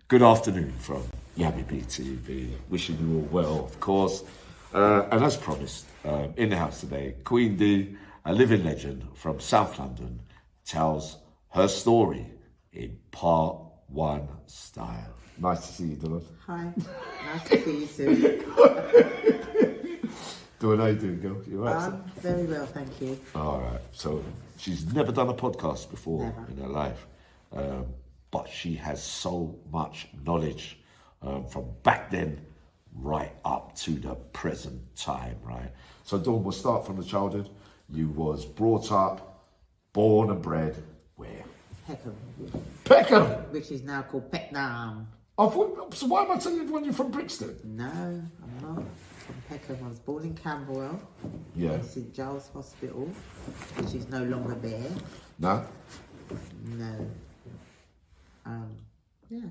Good afternoon from Yabby BTV. Wishing you all well, of course. And as promised, in the house today, Queen Dee, a living legend from South London, tells her story in part one style. Nice to see you, Dylan. Hi, nice to see you too. Dylan, how you doing, girl? You all right? I'm very well, thank you. All right. So she's never done a podcast before Never. in her life, but she has so much knowledge from back then right up to the present time, right? So Dawn, we'll start from the childhood. You was brought up, born and bred where? Peckham, Peckham! which is now called Pecknam. I thought, so why am I telling everyone you're from Brixton? No, I'm not from Peckham. I was born in Camberwell, Yeah. in St Giles Hospital, which is no longer there. No? No. Yeah.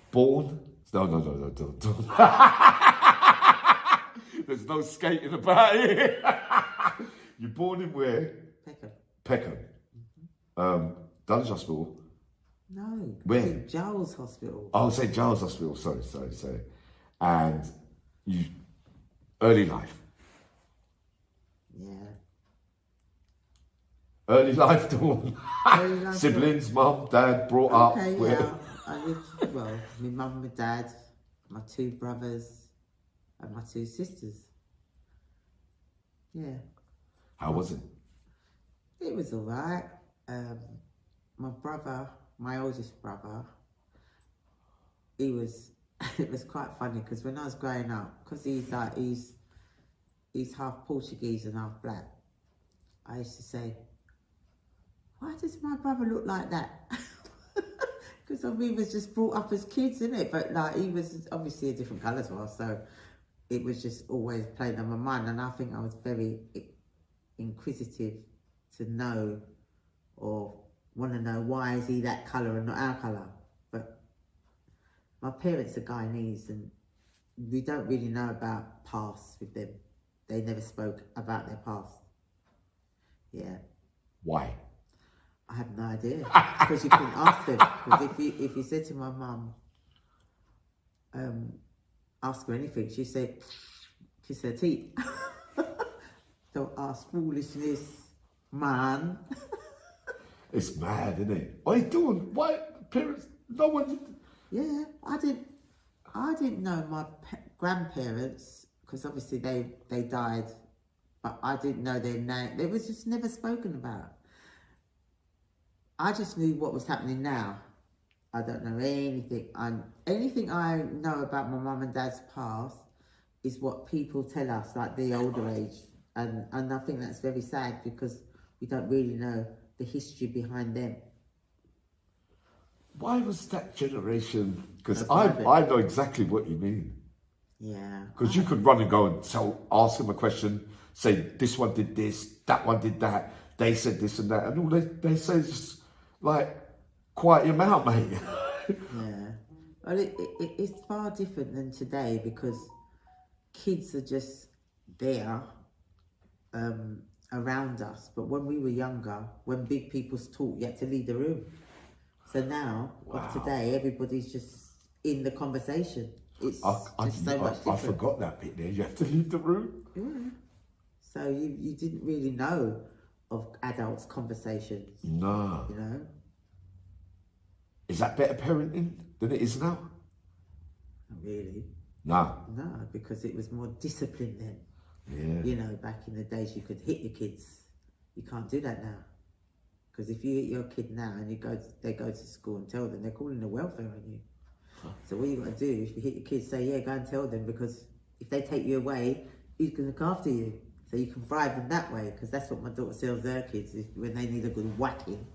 Born? No. There's no skating about it. You're born in where? Peckham. Peckham. Dulwich Hospital. No. Where? St Giles Hospital. Oh, St. Giles Hospital. Sorry. And you, early life. Yeah. Early life, Dawn. Early life, Siblings, mum, dad, brought up. Okay, where? yeah. I lived, well, my mum, my dad, my two brothers, and my two sisters. Yeah. How was it? It was all right. My brother, my oldest brother, it was quite funny because when I was growing up, because he's half Portuguese and half black, I used to say, why does my brother look like that? Because we was just brought up as kids, innit? But like he was obviously a different colour to us, so it was just always playing on my mind. And I think I was very inquisitive to know or want to know why is he that colour and not our colour. But my parents are Guyanese and we don't really know about past with them. They never spoke about their past. Yeah. Why? I have no idea, because you couldn't ask them. Because if you said to my mum, ask her anything, she said, kiss her teeth. Don't ask foolishness, man. It's mad, isn't it? What are you doing? Why? Parents, no one... Yeah, I didn't know my grandparents, because obviously they died, but I didn't know their name. It was just never spoken about. I just knew what was happening now. I don't know anything. Anything I know about my mum and dad's past is what people tell us, like the older age. And I think that's very sad because we don't really know the history behind them. Why was that generation? Because I know exactly what you mean. Yeah. Because you could run and go and ask them a question, say this one did this, that one did that, they said this and that, and all they say is just like, quiet your mouth, mate. Yeah. Well, it's far different than today because kids are just there around us. But when we were younger, when big people talk, you had to leave the room. So now, of today, everybody's just in the conversation. It's so much different. I forgot that bit there. You have to leave the room. Yeah. So you didn't really know of adults' conversations. No. You know? Is that better parenting than it is now? Not really. No. No, because it was more disciplined then. Yeah. You know, back in the days you could hit your kids. You can't do that now. Because if you hit your kid now and they go to school and tell them, they're calling the welfare on you. Huh. So what you got to do, if you hit your kids, say, yeah, go and tell them, because if they take you away, who's going to look after you? So you can bribe them that way, because that's what my daughter tells her kids, is when they need a good whacking.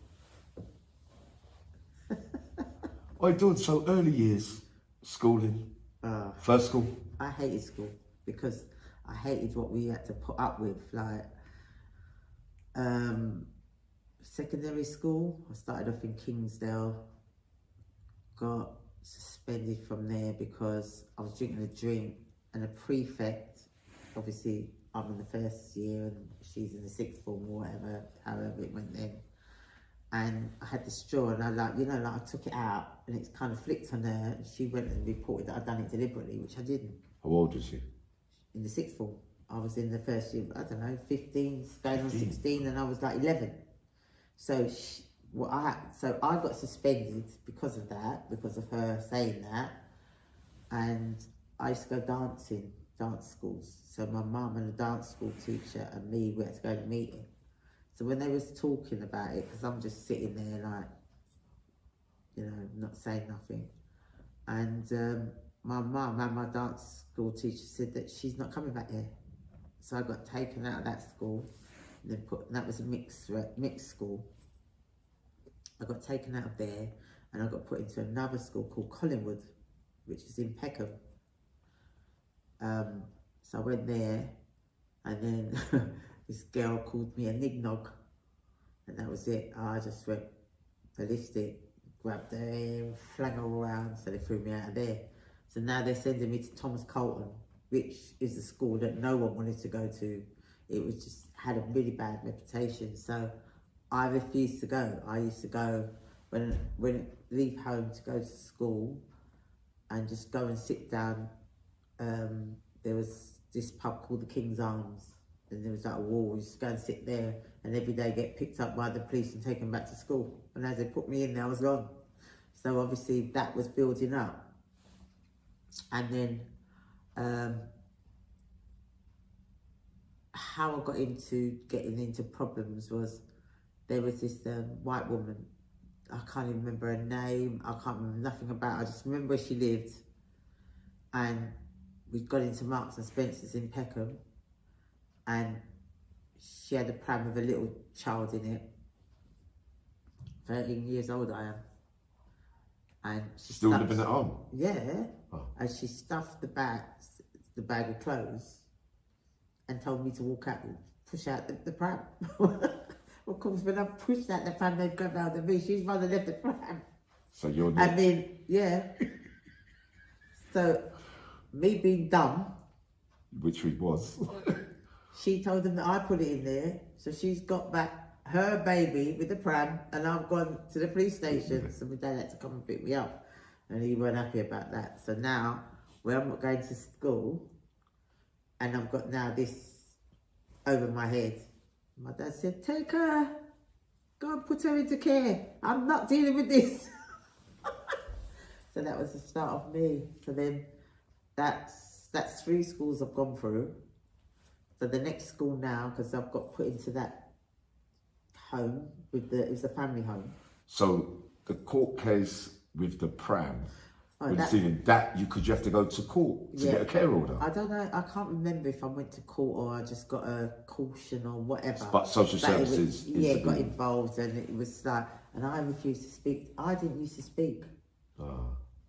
I do. So early years, schooling, first school. I hated school because I hated what we had to put up with. Like secondary school, I started off in Kingsdale, got suspended from there because I was drinking a drink, and a prefect, obviously I'm in the first year and she's in the sixth form or whatever, however it went then. and I had the straw, and I I took it out, and it's kind of flicked on her, and she went and reported that I'd done it deliberately, which I didn't. How old was she? In the sixth form. I was in the first year, I don't know, 15, going on 16, and I was like 11. So I got suspended because of that, because of her saying that. And I used to go dancing, dance schools. So my mum and a dance school teacher and me, we had to go to a meeting. So when they was talking about it, because I'm just sitting there like, not saying nothing. And my mum and my dance school teacher said that she's not coming back here. So I got taken out of that school, and then that was a mixed school. I got taken out of there, and I got put into another school called Collingwood, which is in Peckham. So I went there, and then this girl called me a nignog, and that was it. I just went ballistic, grabbed her hair, flung her around, so they threw me out of there. So now they're sending me to Thomas Colton, which is a school that no one wanted to go to. It was just had a really bad reputation. So I refused to go. I used to go when leave home to go to school and just go and sit down. There was this pub called the King's Arms, and there was like a wall. We used to go and sit there, and every day get picked up by the police and taken back to school. And as they put me in there, I was gone. So obviously that was building up. And then how I got into getting into problems was there was this white woman. I can't even remember her name. I can't remember nothing about her. I just remember where she lived. And we got into Marks and Spencer's in Peckham, and she had a pram with a little child in it. 13 years old I am. And she Still living at home? Yeah. Oh. And she stuffed the bag of clothes, and told me to walk out and push out the pram. Of course, when I pushed out the pram, they'd go round to me. She's rather left the pram. So you're not... And then, yeah. So, me being dumb. Which we was. She told them that I put it in there. So she's got back her baby with the pram, and I've gone to the police station. So my dad had to come and pick me up. And he weren't happy about that. So now, when I'm not going to school, and I've got now this over my head, my dad said, take her, go and put her into care. I'm not dealing with this. So that was the start of me. So then that's 3 schools I've gone through. So the next school now, because I've got put into that home, it was a family home. So the court case with the pram, Oh, you have to go to court to get a care order. I don't know. I can't remember if I went to court or I just got a caution or whatever. But social services, got involved, and it was like, and I refused to speak. I didn't used to speak.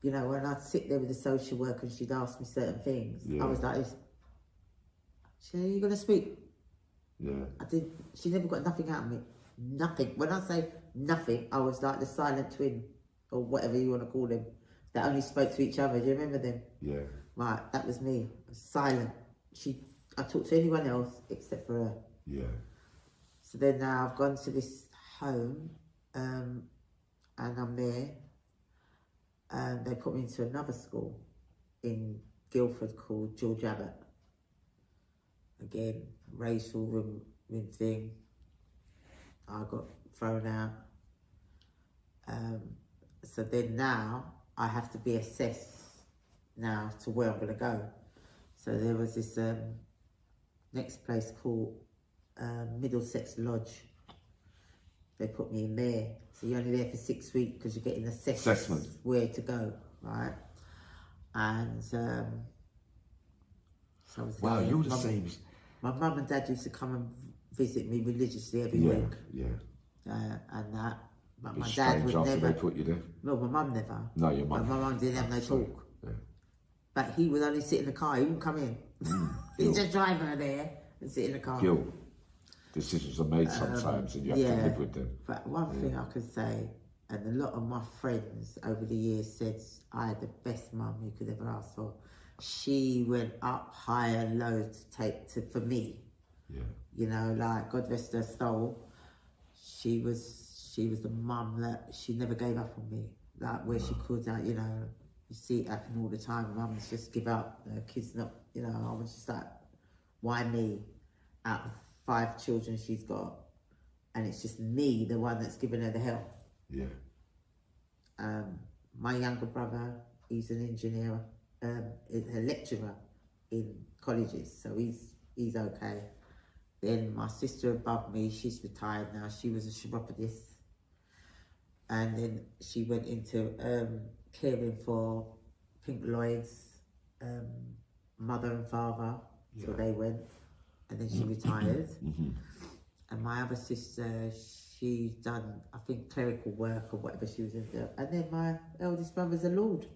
When I'd sit there with the social worker and she'd ask me certain things, I was like, "Are you gonna speak?" Yeah. I did. She never got nothing out of me. Nothing. When I say nothing, I was like the silent twin, or whatever you want to call them, that only spoke to each other. Do you remember them? Yeah. Right, that was me. I was silent. I talked to anyone else except for her. Yeah. So then now I've gone to this home, and I'm there, and they put me into another school in Guildford called George Abbott. Again, racial room thing. I got thrown out. So then now I have to be assessed now to where I'm going to go. So there was this next place called Middlesex Lodge. They put me in there. So you're only there for 6 weeks because you're getting assessment where to go, right? And so I was wow, you're the same. My mum and dad used to come and visit me religiously every week. Yeah. And that. But it's my dad would never. They put you there. No, my mum never. No, your mum. My mum didn't have no talk. Yeah. But he would only sit in the car. He wouldn't come in. He'd just drive her there and sit in the car. Guilt. Decisions are made sometimes, and you have to live with them. But one thing I could say, and a lot of my friends over the years said I had the best mum you could ever ask for. She went up high and low for me. Yeah. God rest her soul. She was she was the mum that she never gave up on me. Like where she could, you know, you see it happen all the time. Mums just give up. The kids not, you know. I was just like, why me? Out of 5 children she's got, and it's just me, the one that's giving her the help. Yeah. My younger brother, he's an engineer, a lecturer in colleges, so he's okay. Then my sister above me, she's retired now. She was a chiropodist, and then she went into caring for Pink Lloyd's mother and father till they went, and then she retired. And my other sister, she's done, I think, clerical work or whatever she was into. And then my eldest brother's a lord.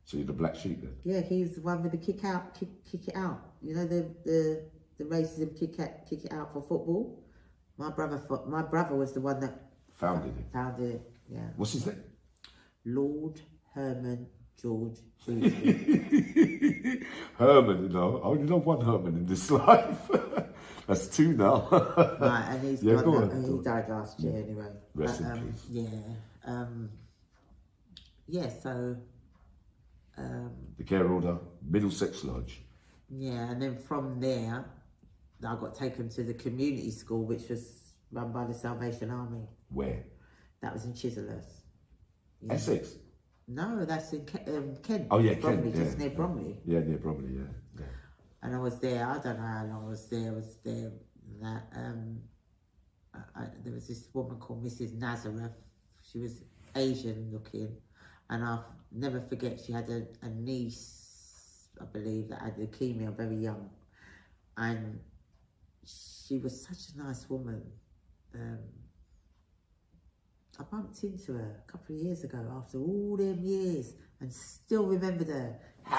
So you're the black sheep then? Yeah, he's the one with the kick it out. You know the racism kick it out for football. My brother was the one that founded it. Founded it. Yeah. What's his name? Lord Herman George. Herman, you know, I only know one Herman in this life. That's 2 now. Right, and he's yeah, gone now, he died last year anyway. Rest in peace. Yeah. Yeah, so the care order, Middlesex Lodge. Yeah, and then from there I got taken to the community school, which was run by the Salvation Army. Where? That was in Chislehurst. Yeah. Essex? No, that's in Kent. Oh yeah, Bromley, Kent. just near Bromley. Yeah, near Bromley, yeah. And I was there, I don't know how long I was there, that, there was this woman called Mrs. Nazareth. She was Asian looking, and I'll never forget, she had a niece, I believe, that had leukemia very young, and she was such a nice woman. I bumped into her a couple of years ago after all them years and still remembered her.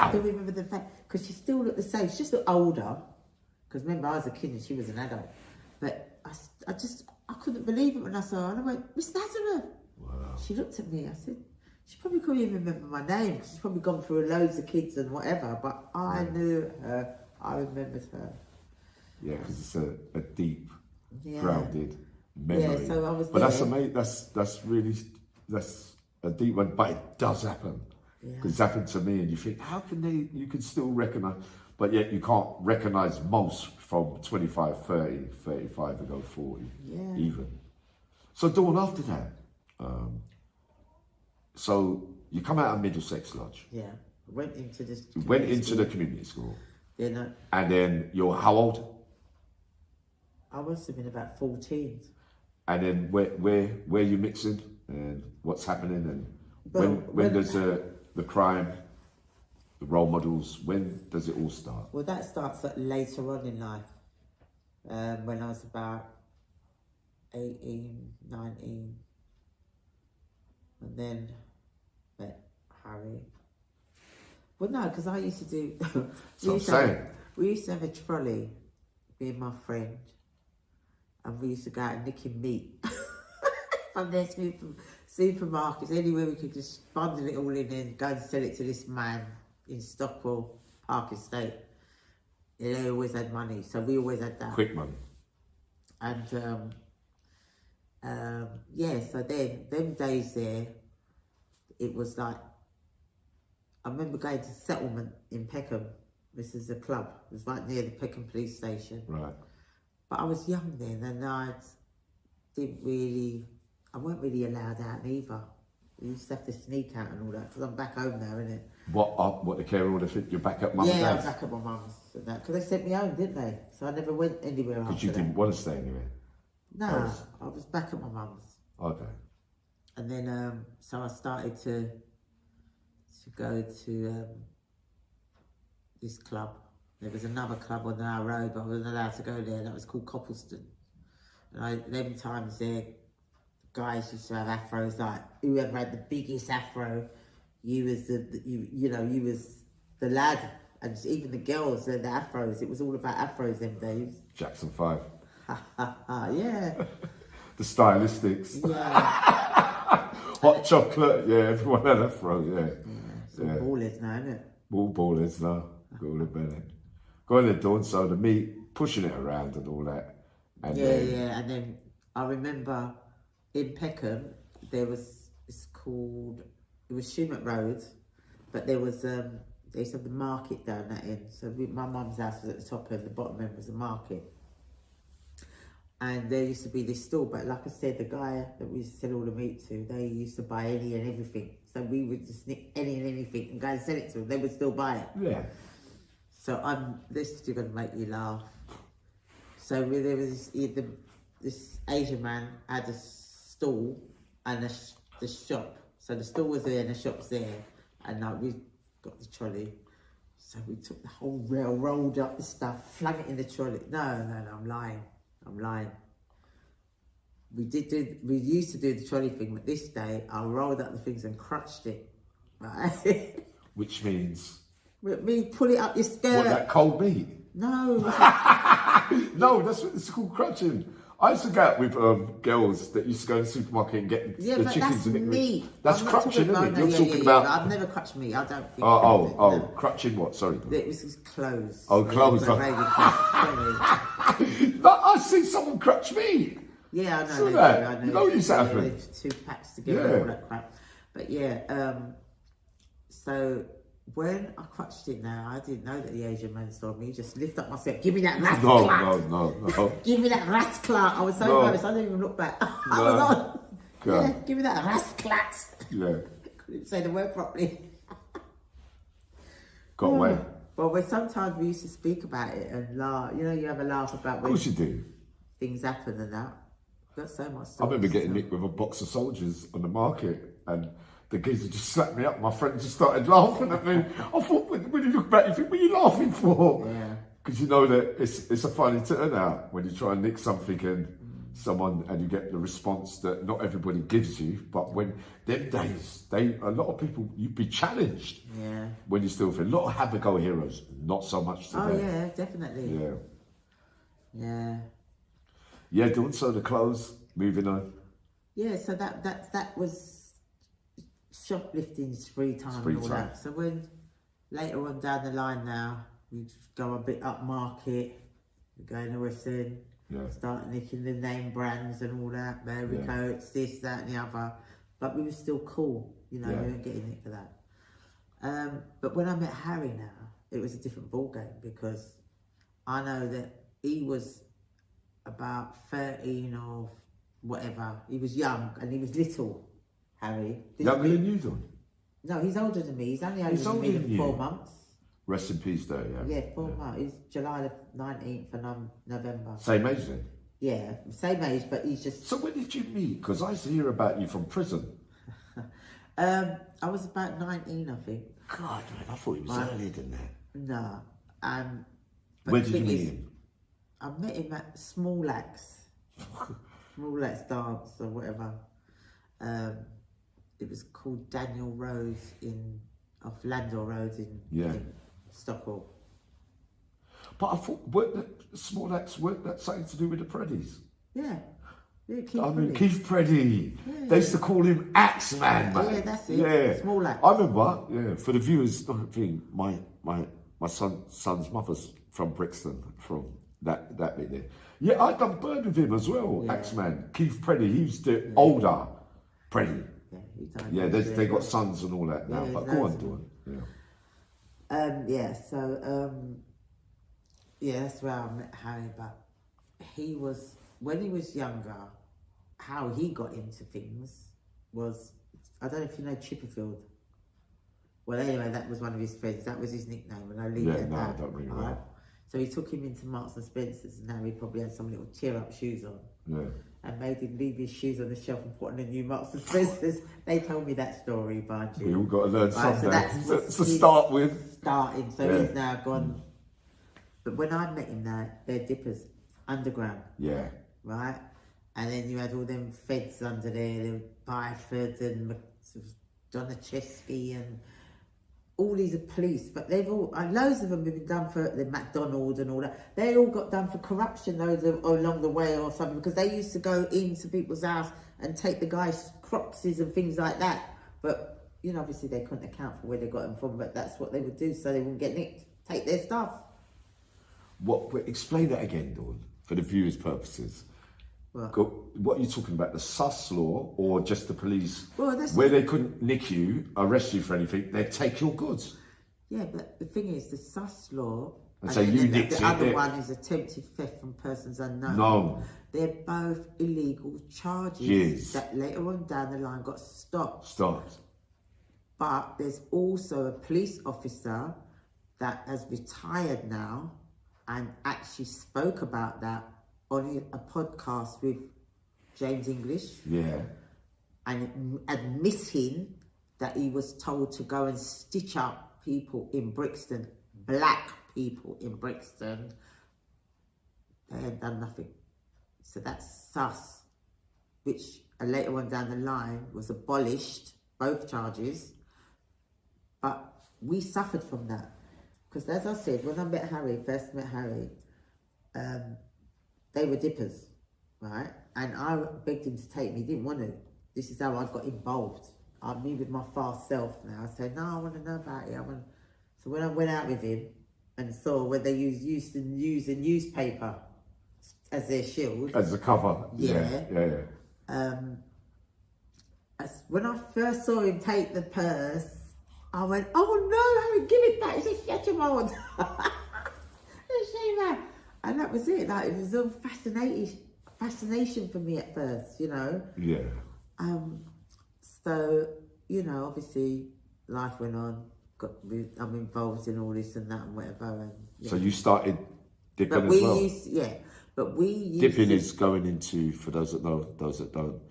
Still remember the fact, because she still looked the same. She just looked older, because remember I was a kid and she was an adult. But I couldn't believe it when I saw her, and I went, Miss Nazareth. Wow. She looked at me, I said, she probably couldn't even remember my name, because she's probably gone through loads of kids and whatever, but I knew her, I remembered her. Yeah, because it's a deep, grounded memory. Yeah, so I was but there. that's amazing, that's a deep one, but it does happen. Because it's happened to me, and you think, how can you can still recognise, but yet you can't recognise most from 25, 30, 35 ago, 40, even. So Dawn, after that, so you come out of Middlesex Lodge. Yeah, went into this. Went into the community school. Then and then you're how old? I must have been about 14. And then where you mixing and what's happening, and when does the crime, the role models, when does it all start? Well, that starts later on in life, when I was about 18, 19, and then met Harry. Well, no, because I used to do. We used to have a trolley, me and my friend, and we used to go out and nicking meat from their supermarkets, anywhere we could just bundle it all in and go and sell it to this man in Stockwell Park Estate. Yeah, they always had money, so we always had that. Quick money. And so then, them days there, it was like, I remember going to Settlement in Peckham. This is a club. It was right near the Peckham police station. Right. But I was young then, and I weren't really allowed out either. We used to have to sneak out and all that, because I'm back home now, innit? What the care order fit? You're back at mum and dad's? Yeah, I was back at my mum's and that, because they sent me home, didn't they? So I never went anywhere after that. Because you didn't want to stay anywhere? No, I was back at my mum's. Okay. And then, so I started to go to this club. There was another club on our road, but I wasn't allowed to go there. That was called Coppleston. And them times there, guys used to have afros, like whoever had the biggest afro, you was you was the lad, and even the girls had the afros. It was all about afros them days. Jackson 5. Yeah. The stylistics. Yeah. Hot chocolate, yeah, everyone had afro, yeah. It's all ballers now, isn't it? All ballers now. Go on then, Dawn, so the meat, pushing it around and all that. And and then I remember in Peckham, there was, it was Shumat Road, but there was, they used to have the market down that end. So my mum's house was at the top end, the bottom end was the market. And there used to be this store, but like I said, the guy that we used to sell all the meat to, they used to buy any and everything. So we would just nick any and anything and go and sell it to them. They would still buy it. Yeah. So this is going to make you laugh. So there was this Asian man had a stall and the shop. So the stall was there and the shop's there. And we got the trolley. So we took the whole rail, rolled up the stuff, flung it in the trolley. No, I'm lying. We used to do the trolley thing, but this day I rolled up the things and crutched it. Right? Which means? Me pull it up your skirt. What, that cold meat? No. No, that's what it's called, crutching. I used to go out with girls that used to go in the supermarket and get the chickens and meat. That's crutching, isn't it? You're talking about. I've never crutched meat. I don't think. Oh, crutching what? Sorry. It was his clothes. Oh, clothes. I see someone crutch me. Yeah, I know. So that, I know. You know what used to happen? They 2 packs together, all that crap. But yeah, so when I crutched it now, I didn't know that the Asian man saw me. He just lift up myself. Give me that rascal. No. Give me that rascal. I was so nervous. I didn't even look back. I was on. Yeah, give me that rascal. Yeah. Couldn't say the word properly. Got away. Well, sometimes we used to speak about it and laugh. You know, you have a laugh about when of course you do. Things happen and that. Got so much stuff. I remember getting nicked with a box of soldiers on the market, and the geezer just slapped me up. My friend just started laughing at me. I thought, when you look back, you think, what are you laughing for? Yeah. Because you know that it's a funny turnout when you try and nick something and someone, and you get the response that not everybody gives you. But when them days, a lot of people, you'd be challenged. Yeah. When you still feel a lot of have-a-go heroes, not so much today. Oh yeah, definitely. Yeah. Yeah. Yeah, doing so the clothes, moving on. Yeah, so that was shoplifting spree time and all that. So when later on down the line now, we go a bit up market, we go in the West End, start nicking the name brands and all that, Mary coats, this, that and the other. But we were still cool, you know, we weren't getting nicked for that. But when I met Harry now, it was a different ballgame because I know that he was about 13 or whatever. He was young and he was little, Harry. Younger than you, Dawn? No, he's older than me. He's only older than me for 4 months. Rest in peace, though, yeah. Yeah, 4 months. He's July the 19th and November. Same age then? Yeah, same age, but he's just... So when did you meet? Because I used to hear about you from prison. I was about 19, I think. God, man, I thought he was earlier than that. No. Where did you meet him? I met him at Small Axe. Small Axe Dance or whatever. It was called Daniel Rose off Landor Road in Stockwell. But I thought, weren't Small Axe, weren't that something to do with the Preddies? Yeah. Keith Preddy. Yeah. They used to call him Axe Man, man. Yeah, that's it. Yeah. Small Axe. I remember, for the viewers, my son's mother's from Brixton, from that bit there. Yeah, I'd done bird with him as well, Axe Man. Keith Preddy, he was the older Preddy. Yeah, they got sons and all that now, but go on, Dawn. That's where I met Harry, but when he was younger, how he got into things was, I don't know if you know Chipperfield. Well, anyway, that was one of his friends. That was his nickname, and I leave it at that. I don't ring right? So he took him into Marks and Spencer's, and now he probably had some little tear-up shoes on. Yeah. And made him leave his shoes on the shelf and put on the new Marks and Spencer's. They told me that story, but we all got to learn something. So that's to start with. Starting, so he's now gone. But when I met him now, they're dippers, underground. Yeah. Right? And then you had all them feds under there, the Byford and Donacheski and all these are police, but they've all, loads of them have been done for the McDonald's and all that. They all got done for corruption along the way or something, because they used to go into people's house and take the guys' cropsies and things like that. But, you know, obviously they couldn't account for where they got them from, but that's what they would do so they wouldn't get nicked, take their stuff. Explain that again, Dawn, for the viewers' purposes. What are you talking about? The sus law or just the police? Well, that's where they couldn't nick you, arrest you for anything, they'd take your goods. Yeah, but the thing is, the sus law and so you nicked the other one is attempted theft from persons unknown. No. They're both illegal charges that later on down the line got stopped. But there's also a police officer that has retired now and actually spoke about that on a podcast with James English. Yeah. And admitting that he was told to go and stitch up people in Brixton, black people in Brixton. They had done nothing. So that's sus, which later on down the line was abolished, both charges. But we suffered from that. Because as I said, when I first met Harry, they were dippers, right? And I begged him to take me, he didn't want to. This is how I got involved. I'm me with my fast self now. I said, no, I want to know about it. So when I went out with him and saw where they used to use a newspaper as their shield. As the cover. Yeah. When I first saw him take the purse, I went, oh no, Harry, give it back. He said, shut your mouth. And that was it. Like, it was all fascination for me at first, you know. Yeah. So, you know, obviously life went on. I'm involved in all this and that and whatever. And, so you started dipping but as well? Dipping is going into, for those that know, those that don't,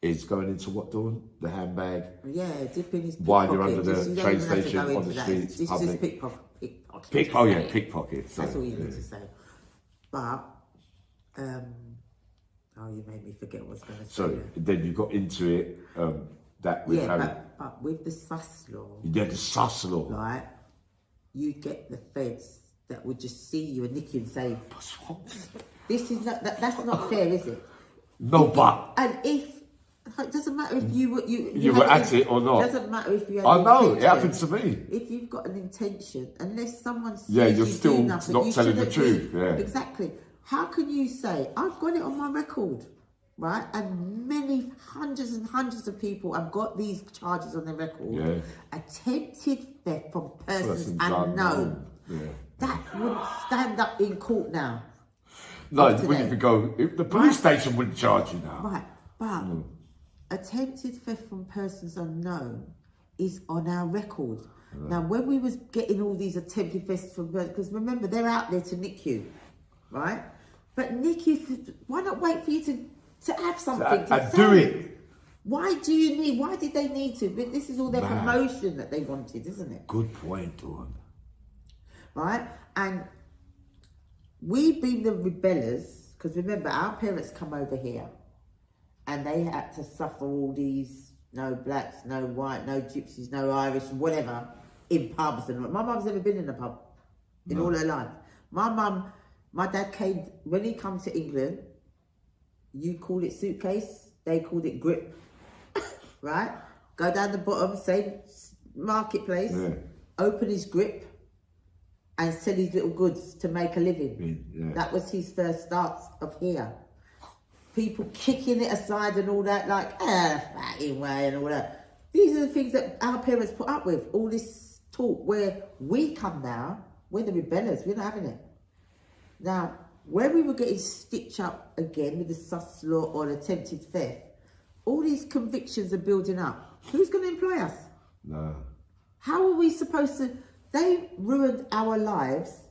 is going into what, Dawn? The handbag? Yeah, dipping is pickpocket. While you're under the train station, on the streets, This public. is pickpocket. Pickpocket. So, that's all you need to say. But, you made me forget what I was going to say. So then you got into it, that with Harry. But with the sus law. Yeah, the sus law. Right, you'd get the feds that would just see you and nick you and say, this is not, that's not fair, is it? No, but. And if, it doesn't matter if you were at it or not. It doesn't matter if you had I know, it happened to me. If you've got an intention, unless someone says you're still not telling the truth. Yeah. Exactly. How can you say, I've got it on my record, right? And many hundreds and hundreds of people have got these charges on their record. Yeah. Attempted theft from persons unknown. Yeah. That wouldn't stand up in court now. No, it wouldn't even go. The police station wouldn't charge you now. Right, but attempted theft from persons unknown is on our record. Now, when we was getting all these attempted thefts from persons, because remember, they're out there to nick you, right? But nick you, why not wait for you to have something to say? Do it. Why did they need to? But this is all their promotion that they wanted, isn't it? Good point, Dawn. Right? And we've been the rebellers, because remember, our parents come over here and they had to suffer all these, no blacks, no white, no gypsies, no Irish, whatever, in pubs. And my mum's never been in a pub in all her life. My dad came, when he come to England, you call it suitcase, they called it grip, right? Go down the bottom, same marketplace, open his grip and sell his little goods to make a living. Yeah. That was his first start of here. People kicking it aside and all that, like, fucking way and all that. These are the things that our parents put up with, all this talk, where we come now, we're the rebellers, we're not having it. Now, when we were getting stitched up again with the sus law or attempted theft, all these convictions are building up. Who's going to employ us? No. How are we supposed to? They ruined our lives.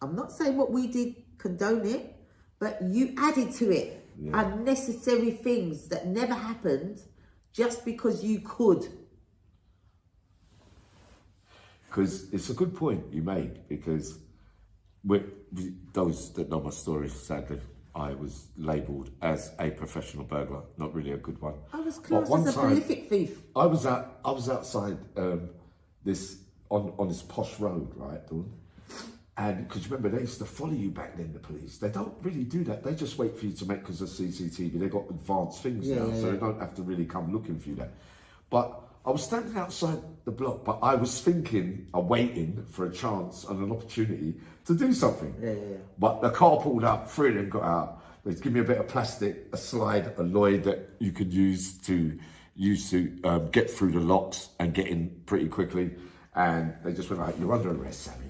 I'm not saying what we did condone it, but you added to it unnecessary things that never happened just because you could. Because it's a good point you made, because those that know my story, sadly, I was labelled as a professional burglar, not really a good one. I was classed as a prolific thief. I was outside this on this posh road, right, Dawn? And because remember, they used to follow you back then, the police. They don't really do that. They just wait for you to make, because of CCTV, they've got advanced things now, so they don't have to really come looking for you there. But I was standing outside the block, but I was thinking, waiting for a chance and an opportunity to do something. But the car pulled up, three of them got out. They'd give me a bit of plastic, a slide, a Lloyd that you could use to get through the locks and get in pretty quickly. And they just went like, "You're under arrest, Sammy."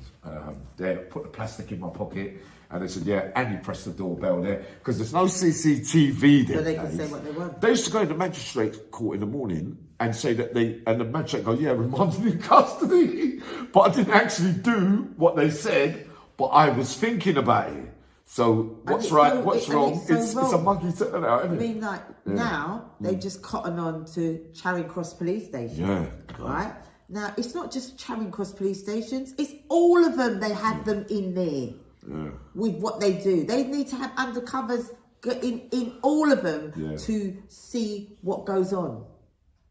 They put the plastic in my pocket, and they said, "Yeah," and you press the doorbell there because there's no CCTV there. So they can say what they want. They used to go to the magistrate court in the morning and say that and the magistrate go, "Yeah, remanded in custody," but I didn't actually do what they said, but I was thinking about it. So what's right, what's wrong? It's a monkey turn out, isn't it? I mean, like now they've just cotton on to Charing Cross police station. Yeah. Right? Now it's not just Charing Cross police stations, it's all of them. They have them in there with what they do. They need to have undercovers in all of them to see what goes on.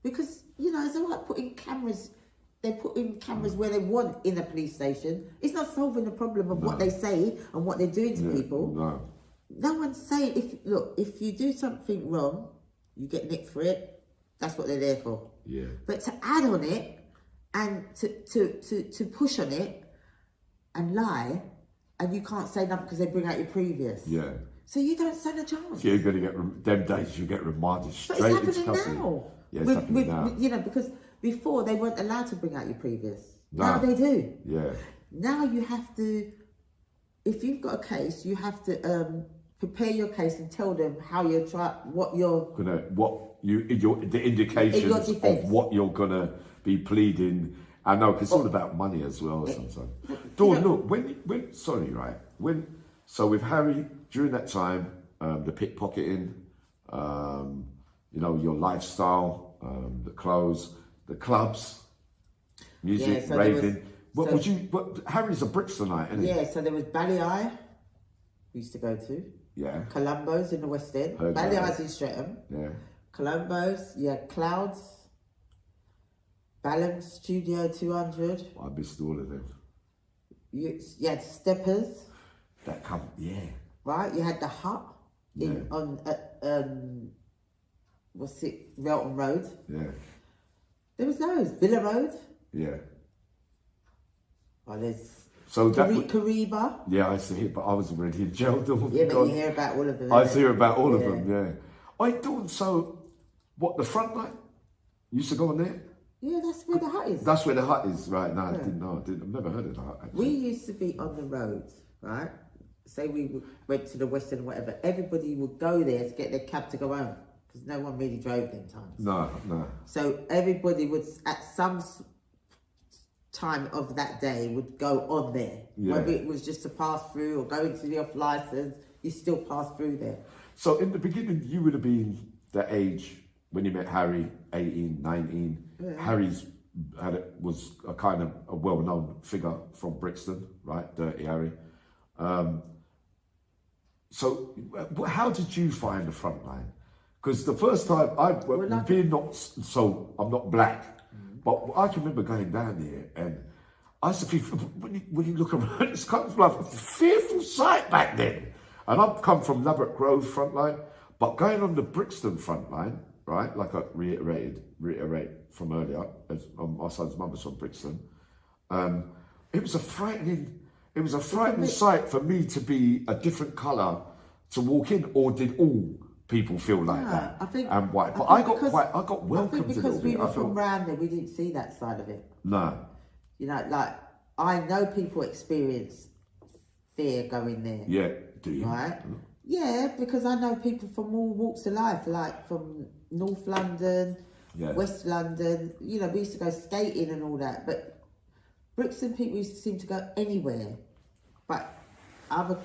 Because, it's all like putting cameras. They put in cameras where they want in a police station. It's not solving the problem of what they say and what they're doing to people. No one's saying, if you do something wrong, you get nicked for it. That's what they're there for. Yeah. But to add on it and to push on it and lie, and you can't say nothing because they bring out your previous. Yeah. So you don't stand a chance. You're going to get them days. You get remanded straight into custody. But it's happening now. Yeah, it's happening now. Because before they weren't allowed to bring out your previous. No. Now they do. Yeah. Now you have to, if you've got a case, you have to prepare your case and tell them how you're the indications of what you're gonna be pleading. I know, because it's all about money as well sometimes. Dawn, look, so with Harry during that time, the pickpocketing, your lifestyle, the clothes, the clubs, music, raving. Harry's a Brixtonite, isn't he? Yeah, so there was Ballyi, we used to go to. Yeah. Colombo's in the West End. Ballyi's in Streatham. Yeah. Colombo's, Clouds. Balance Studio 200. I missed all of them. You had Steppers. Right, you had the Hut Relton Road. Yeah. There was loads. Villa Road. Yeah. Oh, there's Kariba. Yeah, I used to hear, but I was already in jail. Yeah, but you hear about all of them. I hear about all of them, yeah. Dawn, so what, the front line? You used to go on there? Yeah, that's where the Hut is. That's where the Hut is, right? No, I didn't know. I've never heard of the Hut, actually. We used to be on the roads, right? Say we went to the West End or whatever, everybody would go there to get their cab to go home. Because no one really drove them times. No. So everybody would, at some time of that day, would go on there. Yeah. Whether it was just to pass through or go into the off licence, you still pass through there. So in the beginning, you would have been the age when you met Harry, 18, 19. Yeah. Harry's was a kind of a well-known figure from Brixton, right? Dirty Harry. So how did you find the front line? Because the first time I'm not black, but I can remember going down there and I used to feel, when you look around, it's kind of like a fearful sight back then. And I've come from Ladbroke Grove front line, but going on the Brixton front line, right, like I reiterate from earlier, as my son's mum was from Brixton, it was a frightening sight for me to be a different colour to walk in, or did all people feel like that? I think, and white, but I got welcomed. I think because we were from round there, we didn't see that side of it. No. Like I know people experience fear going there. Yeah, do you? Right? Yeah, because I know people from all walks of life, like from North London, West London. We used to go skating and all that. But Brixton people used to seem to go anywhere. But other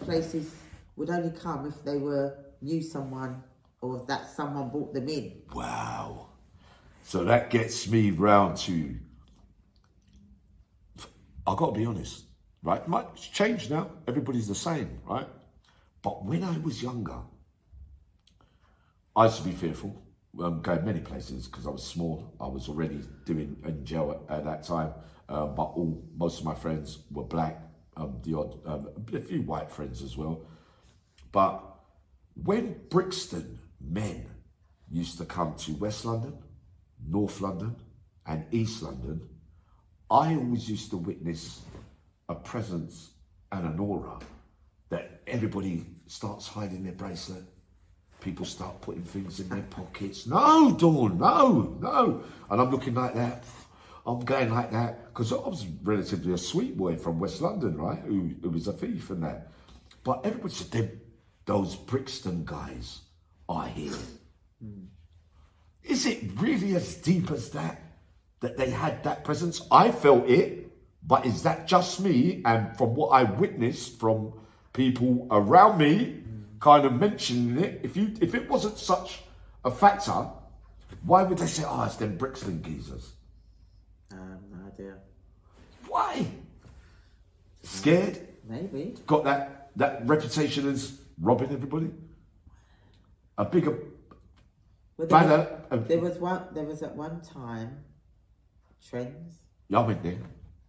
places would only come if they knew someone or that someone brought them in. Wow. So that gets me round to, I've got to be honest, right? Much changed now. Everybody's the same, right? But when I was younger, I used to be fearful, going many places because I was small. I was already doing in jail at that time, but most of my friends were black, a few white friends as well. But when Brixton men used to come to West London, North London and East London, I always used to witness a presence and an aura that everybody starts hiding their bracelet. People start putting things in their pockets. No, Dawn, no. And I'm looking like that. I'm going like that. Because I was relatively a sweet boy from West London, right? Who was a thief and that. But everybody said, those Brixton guys are here. Is it really as deep as that they had that presence? I felt it, but is that just me? And from what I witnessed from people around me, kind of mentioning it, if it wasn't such a factor, why would they say, oh, it's them Brixton geezers? No idea. Why? Scared? Maybe. Got that reputation as robbing everybody? A bigger... Well, there was at one time, Trends. Yeah, I went there. Do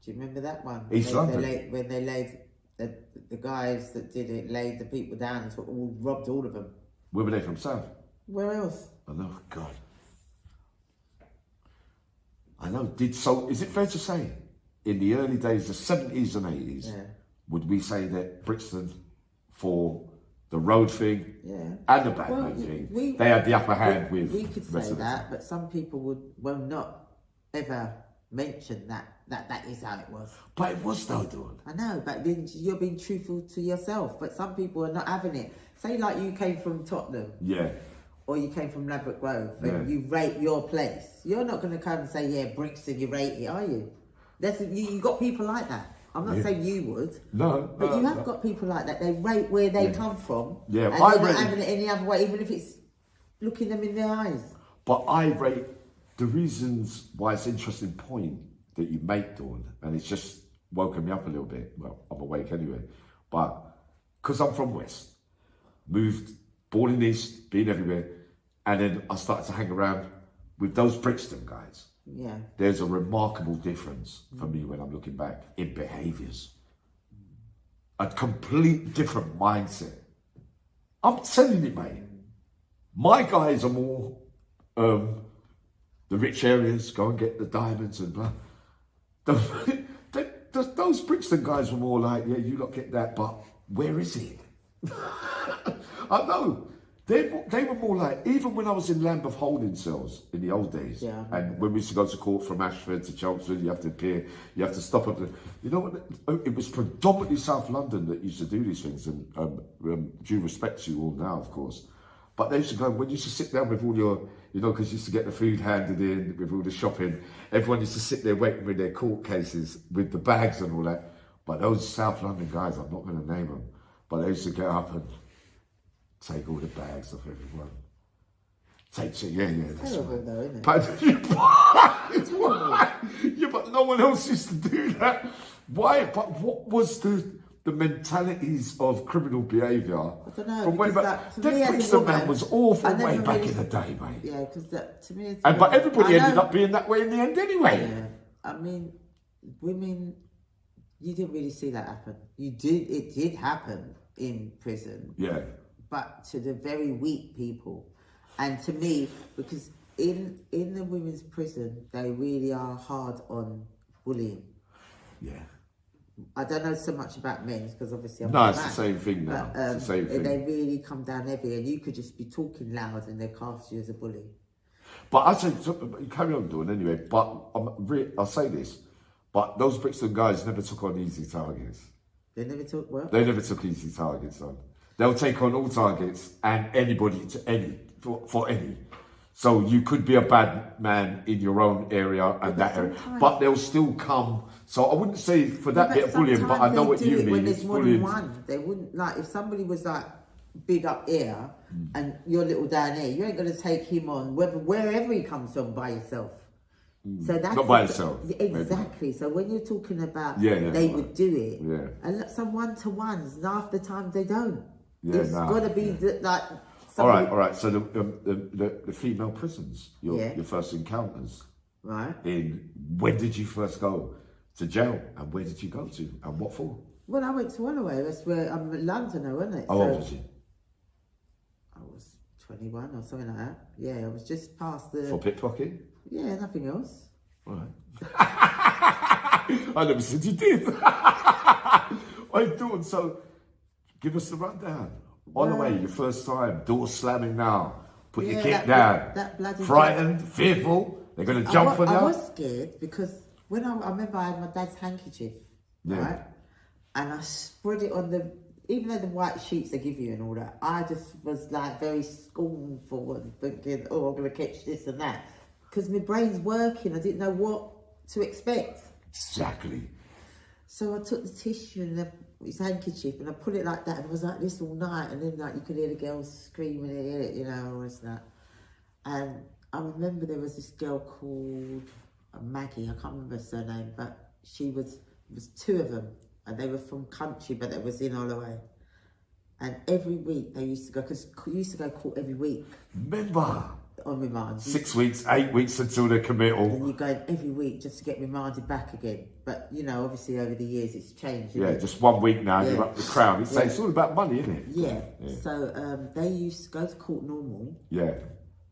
you remember that one? East London. When they laid, the guys that did it laid the people down and robbed all of them. Where were they from? South? Where else? I know, God. I know. Is it fair to say, in the early days, the 70s and 80s, would we say that Brixton, for the road thing and the Batman thing, they had the upper hand with... We could say that, but some people will not ever mention that is how it was. But it was though, Dawn. I know, but then you're being truthful to yourself, but some people are not having it. Say like you came from Tottenham. Yeah. Or you came from Ladbroke Grove and you rate your place. You're not going to come and say, yeah, Brixton, you rate it, are you? You got people like that. I'm not saying you would. No. But you have got people like that. They rate where they come from. Yeah, and they're not having it any other way, even if it's looking them in their eyes. But I rate the reasons why it's an interesting point that you make, Dawn, and it's just woken me up a little bit. Well, I'm awake anyway. But because I'm from West, moved, born in East, been everywhere, and then I started to hang around with those Brixton guys. Yeah. There's a remarkable difference for me when I'm looking back in behaviours. A complete different mindset. I'm telling you, mate. My guys are more the rich areas, go and get the diamonds and blah. Those Brixton guys were more like, yeah, you lot get that, but where is it? I know. They were more like, even when I was in Lambeth holding cells in the old days, and when we used to go to court from Ashford to Chelmsford, you have to appear, you have to stop at the, you know what, it was predominantly South London that used to do these things, and due respect to you all now, of course, but they used to go, when you used to sit down with all your, you know, because you used to get the food handed in with all the shopping, everyone used to sit there waiting with their court cases with the bags and all that, but those South London guys, I'm not going to name them, but they used to get up and take all the bags off everyone. Take it, that's terrible right. though, isn't it? But, but no one else used to do that. Why? But what was the mentalities of criminal behaviour? I don't know. From way back. That Brixton man was awful way back in the day, mate. Yeah, because to me, but everybody ended up being that way in the end anyway. Yeah, I mean, women, you didn't really see that happen. It did happen in prison. Yeah. But to the very weak people. And to me, because in the women's prison, they really are hard on bullying. Yeah. I don't know so much about men's, because obviously I'm not it's the same thing now. But, it's the same thing. They really come down heavy, and you could just be talking loud and they cast you as a bully. But I say, carry on doing anyway, but I'll say this, but those Brixton guys never took on easy targets. They never took what? They never took easy targets on. They'll take on all targets and anybody for any. So you could be a bad man in your own area and that area, but they'll still come. So I wouldn't say for that bit of bullying, but I know what you mean. When there's more than one, they wouldn't, like, if somebody was like big up here and you're little down here, you ain't going to take him on wherever he comes from by yourself. So that's not by yourself. Exactly. Maybe. So when you're talking about they would do it, and some one-to-ones, and half the time they don't. It's got to be like. All right. So the female prisons, your first encounters. Right. When did you first go to jail, and where did you go to, and what for? Well, I went to Holloway. That's where I'm in London, wasn't it? How old was you? I was 21 or something like that. Yeah, I was just past the. For pickpocket? Yeah, nothing else. All right. I never said you did. What are you doing? So, give us the rundown. On the way, your first time, door slamming now. Put your kit that down. that bloody Frightened, fearful. They're going to jump on you. I was scared because when I remember I had my dad's handkerchief, right? And I spread it on even though the white sheets they give you and all that, I just was like very scornful and thinking, oh, I'm going to catch this and that. Because my brain's working, I didn't know what to expect. Exactly. So I took the tissue and his handkerchief and I put it like that and it was like this all night, and then like you could hear the girls screaming in it, you know, all this and that. And I remember there was this girl called Maggie, I can't remember her surname, but it was two of them, and they were from country, but it was in Holloway. And every week they used to go, because we used to go court every week. Remember? On remand. 6 weeks, 8 weeks until the committal. And you go every week just to get remanded back again. But, you know, obviously over the years it's changed. Yeah, just 1 week now, you're up the crown. It's all about money, isn't it? Yeah. So they used to go to court normal. Yeah.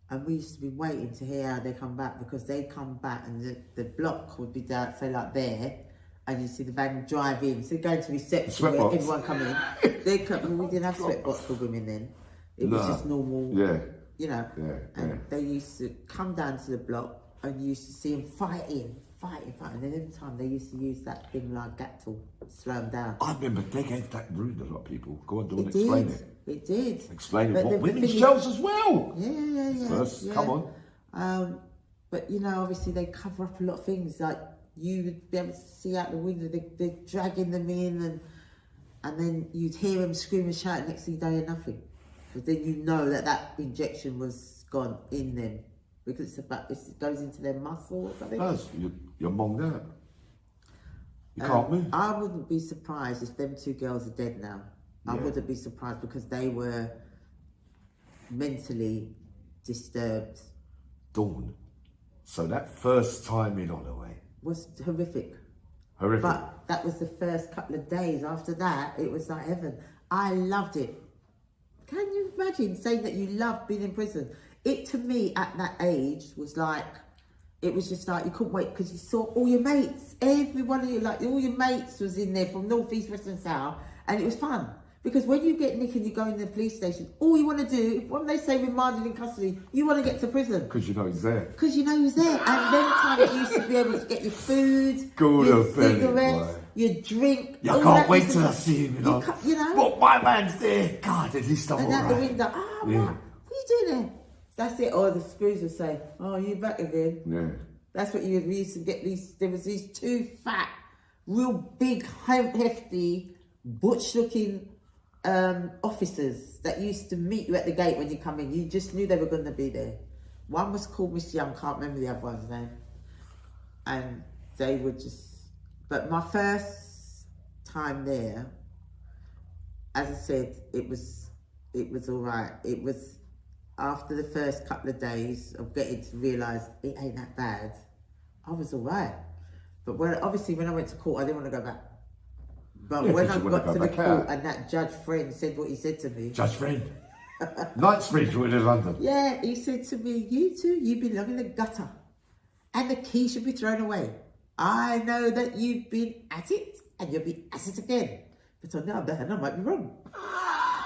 And we used to be waiting to hear how they come back, because they come back and the block would be down, say like there, and you see the van drive in. So going to reception where everyone come in. We didn't have sweatbox for women then. It was just normal. Yeah. You know, and they used to come down to the block and you used to see them fighting. And then every time they used to use that thing like Gattel, slow them down. I remember they gave that rude a lot of people. Go on, do and explain it. It did. Explain it. What women's shells as well. Yeah. First, come on. But you know, obviously they cover up a lot of things. Like you would be able to see out the window, they're dragging them in, and then you'd hear them scream and shout. Next thing you don't hear nothing. But then you know that injection was gone in them, because it goes into their muscle or something. Does. You're monged out. You can't move. I wouldn't be surprised if them two girls are dead now. I wouldn't be surprised, because they were mentally disturbed. Dawn. So that first time in Holloway was horrific. Horrific. But that was the first couple of days. After that, it was like heaven. I loved it. Can you imagine saying that you love being in prison? It, to me, at that age, was like, it was just like, you couldn't wait, because you saw all your mates, every one of you, like all your mates was in there from North, East, West and South, and it was fun. Because when you get nicked and you go in the police station, all you want to do, when they say remanded in custody, you want to get to prison. Because you know he's there. Because you know he's there. And then times you used to be able to get your food, your cigarettes, your drink. You can't wait till I see him, you know. But my man's there. God, at least I'm and all out right. the window, what are you doing there? That's it. Or the screws would say, oh, you back again. Yeah. That's what we used to get. There was these two fat, real big, hefty, butch-looking officers that used to meet you at the gate when you come in. You just knew they were going to be there. One was called Miss Young, can't remember the other one's name. And they were just... But my first time there, as I said, it was all right. It was after the first couple of days of getting to realise it ain't that bad, I was all right. But when I went to court, I didn't want to go back. But when I got to the court and that Judge Friend said what he said to me. Judge Friend? Knightsbridge, we're in London. Yeah, he said to me, you two, you belong in the gutter. And the key should be thrown away. I know that you've been at it and you'll be at it again. But on the other hand, I might be wrong.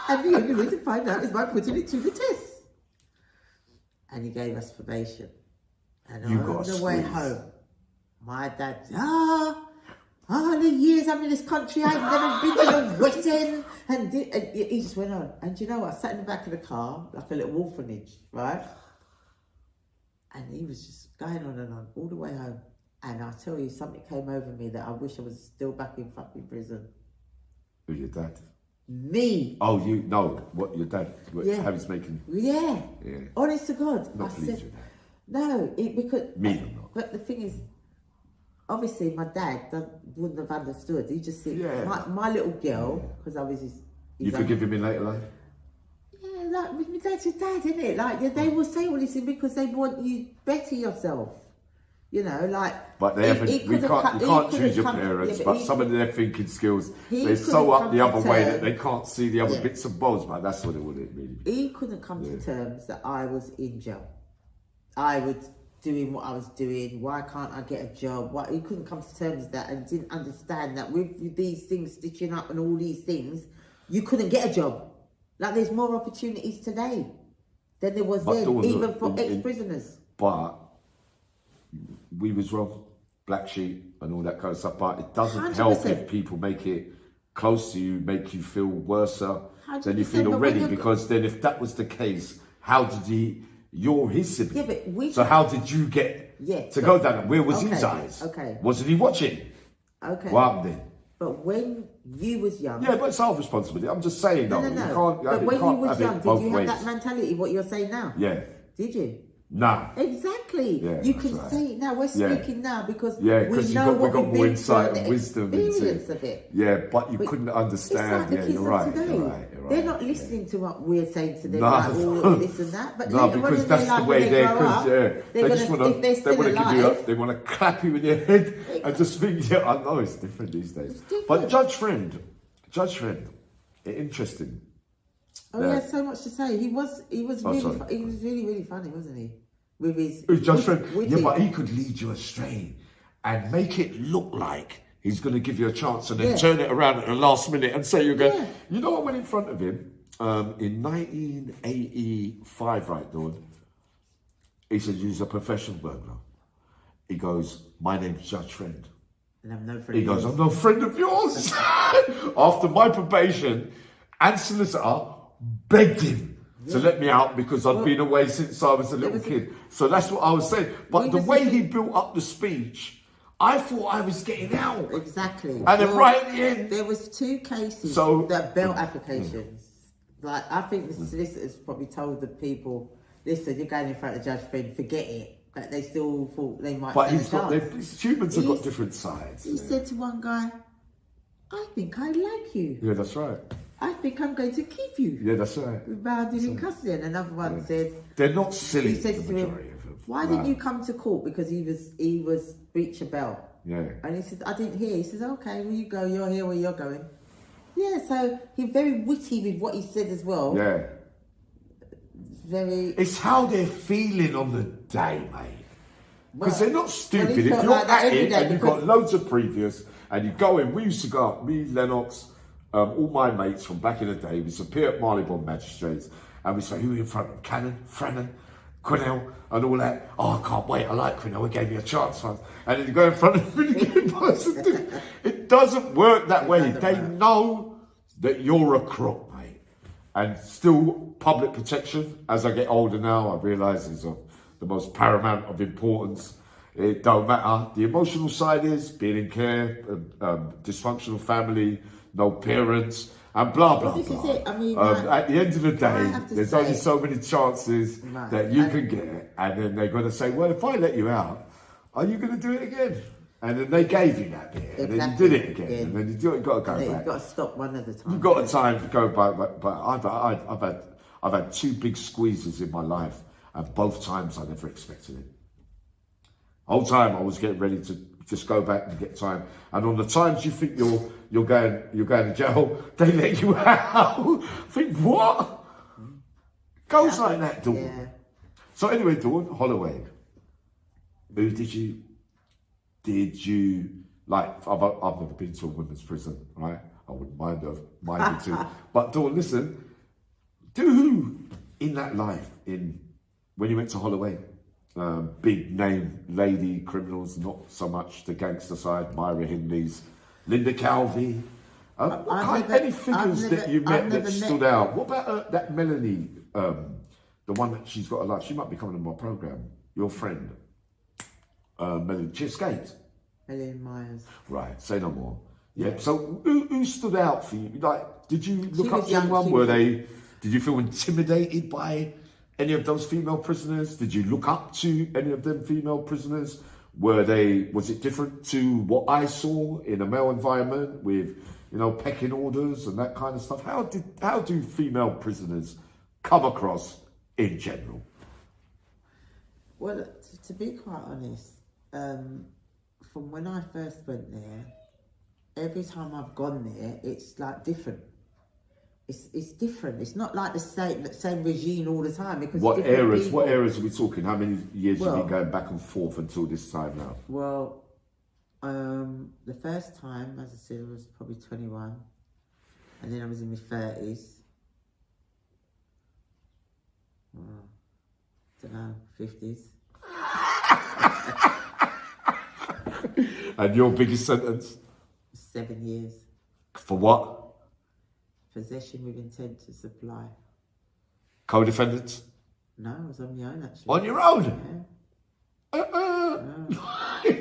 And the only way to find out is by putting it to the test. And he gave us probation. And on the way home, my dad, all the years I'm in this country, I've never been to the West End. And he just went on. And you know what? I sat in the back of the car, like a little orphanage, right? And he was just going on and on all the way home. And I tell you, something came over me that I wish I was still back in fucking prison. Who's your dad? Me. Oh, you know what your dad? How he's making? Yeah. Honest to God. Not pleased with that. No, because me, I'm not. But the thing is, obviously, my dad wouldn't have understood. He just said, my little girl, because I was his... You forgive him in later life? Yeah, like, my dad's your dad, isn't it? Like, they will say all this because they want you to better yourself. You know, like... But they haven't... You can't choose your parents, but some of their thinking skills, they're so up the other way that they can't see the other bits and bobs, but that's what it would really be. He couldn't come to terms that I was in jail. I was doing what I was doing. Why can't I get a job? He couldn't come to terms with that and didn't understand that with these things stitching up and all these things, you couldn't get a job. Like there's more opportunities today than there was But then, Dawn, even look, for ex-prisoners. But we was wrong, black sheep and all that kind of stuff. But it doesn't help 100%. if people make it close to you, make you feel worse than you 100%, feel but when already. you're- Because then, if that was the case, how did he? You're his sibling. Yeah, but so how did you get to go down? Where was his eyes? Okay. Wasn't he watching? Okay. What happened then? But when you was young... Yeah, but it's our responsibility. I'm just saying, No. you can't, But when you was young, did you ways. have that mentality, what you're saying now? Yeah. Did you? Nah. Exactly. Yeah, you that's can right. say it now. We're speaking now because we you know we got we've more been insight through and the wisdom experience into of it. Yeah, but you But couldn't It's like understand. the Yeah, kids you're of right. today. You're right. They're not listening to what we're saying to them, No. like all this and that. But No, later on because in their that's life, the when way they they're. grow up, They they're just gonna, want if they're to. They still want to give you. alive, They want to clap you in your head and just think. Yeah, I know it's different these days. different. But Judge Friend, interesting. Oh, he had so much to say. He was really funny, wasn't he? With his Judge Friend. witty. Yeah, but he could lead you astray and make it look like he's going to give you a chance and then turn it around at the last minute and say you're going. Yeah. You know what went in front of him in 1985, right, Dawn? He said he's a professional burglar. He goes, my name's Judge Friend. And I'm no friend. He goes, I'm no friend of yours. After my probation, and solicitor begged him to let me out because I'd been away since I was a little kid. So that's what I was saying. But the way he built up the speech, I thought I was getting out. Exactly. And then right at the end, there was 2 cases So- that bail applications. Like I think the solicitors probably told the people, listen, you're going in front of Judge Friend, forget it. But they still thought they might. but have he's a got, chance. humans have got different sides. He said to one guy, I think I like you. Yeah, that's right. I think I'm going to keep you. Yeah, that's right. Bound in custody. And another one said, They're not silly, he said the to majority him, of them. why didn't you come to court? Because he was breach of bail. Yeah. And he said, I didn't hear. He says, okay, well you go, you're here where you're going. Yeah, so he's very witty with what he said as well. Yeah. Very... It's how they're feeling on the day, mate. Because they're not stupid. he If felt you're like that at every it day and you've because- got loads of previous and you go in, we used to go up, me, Lennox, all my mates from back in the day, we used to appear at Marylebone Magistrates and we say, who are in front of Cannon, Frannon, Quinnell and all that. Oh, I can't wait, I like Quinnell, he gave me a chance once. And then you go in front of him and you get person. It doesn't work that way. They know that you're a crook, mate. And still, public protection, as I get older now, I realise is of the most paramount of importance. It don't matter. The emotional side is being in care, dysfunctional family, no parents, and blah, blah, Well, this blah. is it. I mean, at the end of the I day, have to there's say- only so many chances Right. that you can get. And then they're going to say, well, if I let you out, are you going to do it again? And then they gave you that bit, and then you did it again, and then you've got to go You've back. got to stop one at a time. You've got a time to go back, but I've had 2 big squeezes in my life, and both times I never expected it. Whole time I was getting ready to just go back and get time, and on the times you think you're going to jail, they let you out. Think what? Goes like that, Dawn. Yeah. So anyway, Dawn, Holloway. Who did you like? I've never been to a women's prison, right? I wouldn't mind it to. But Dawn, listen, who in that life, when you went to Holloway, big name lady criminals, not so much the gangster side, Myra Hindley's, Linda Calvi. Any figures that you met that stood out? What about that Melanie, the one that she's got a life? She might be coming on my program. Your friend. Melanie, she escaped. Helen Myers. Right, say no more. Yeah. So who stood out for you? Like, did you look was up to young, anyone? she Did you feel intimidated by any of those female prisoners? Did you look up to any of them female prisoners? Was it different to what I saw in a male environment with, pecking orders and that kind of stuff? How do female prisoners come across in general? Well, to be quite honest, from when I first went there, every time I've gone there, it's like different. It's different. It's not like the same regime all the time. Because What eras? people. What eras are we talking? How many years have you been going back and forth until this time now? Well, the first time, as I said, I was probably 21, and then I was in my 30s, don't know, 50s. And your biggest sentence? 7 years. For what? Possession with intent to supply. Co-defendants? No, I was on my own actually. On your own? Yeah.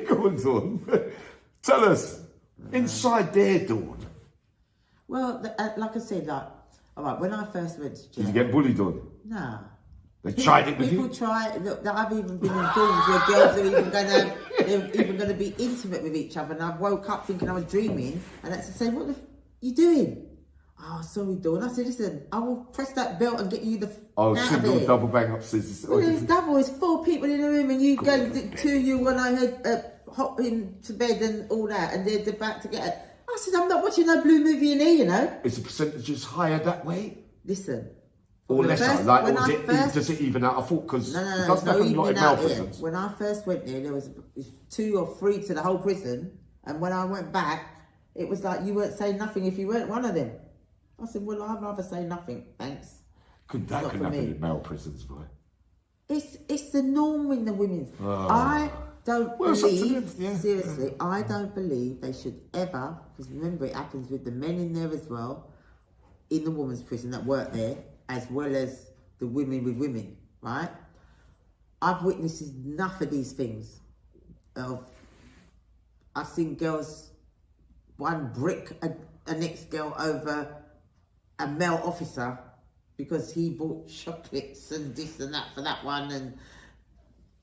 Go on, Dawn. Tell us. Inside there, Dawn. Well, like I said, like, all right, when I first went to jail. Did you get bullied, Dawn? Nah. They tried it with People you? try. Look, I've even been in dorms where girls are even going to be intimate with each other, and I woke up thinking I was dreaming, and I had to say, "What the you doing?" Oh, sorry, Dawn. I said, "Listen, I will press that belt and get you the Oh, out of single here." double bang upstairs. Well, it's double. It's 4 people in the room, and you go two you when I heard hop into bed and all that, and they're about to get it. I said, "I'm not watching no blue movie in here, you know." Is the percentages higher that way? Listen. Or lesser? First, Like, or does it even out? I thought, because no, it doesn't no happen a lot in evening male out here. prisons. When I first went there, there was 2 or 3 to the whole prison, and when I went back, it was like you weren't saying nothing if you weren't one of them. I said, well, I'd rather say nothing, thanks. That could happen in male prisons, boy. It's the norm in the women's. I don't believe, seriously, I don't believe they should ever, because remember it happens with the men in there as well, in the women's prison that work there, as well as the women with women, right? I've witnessed enough of these things. I've seen girls, one brick a next girl over a male officer because he bought chocolates and this and that for that one, and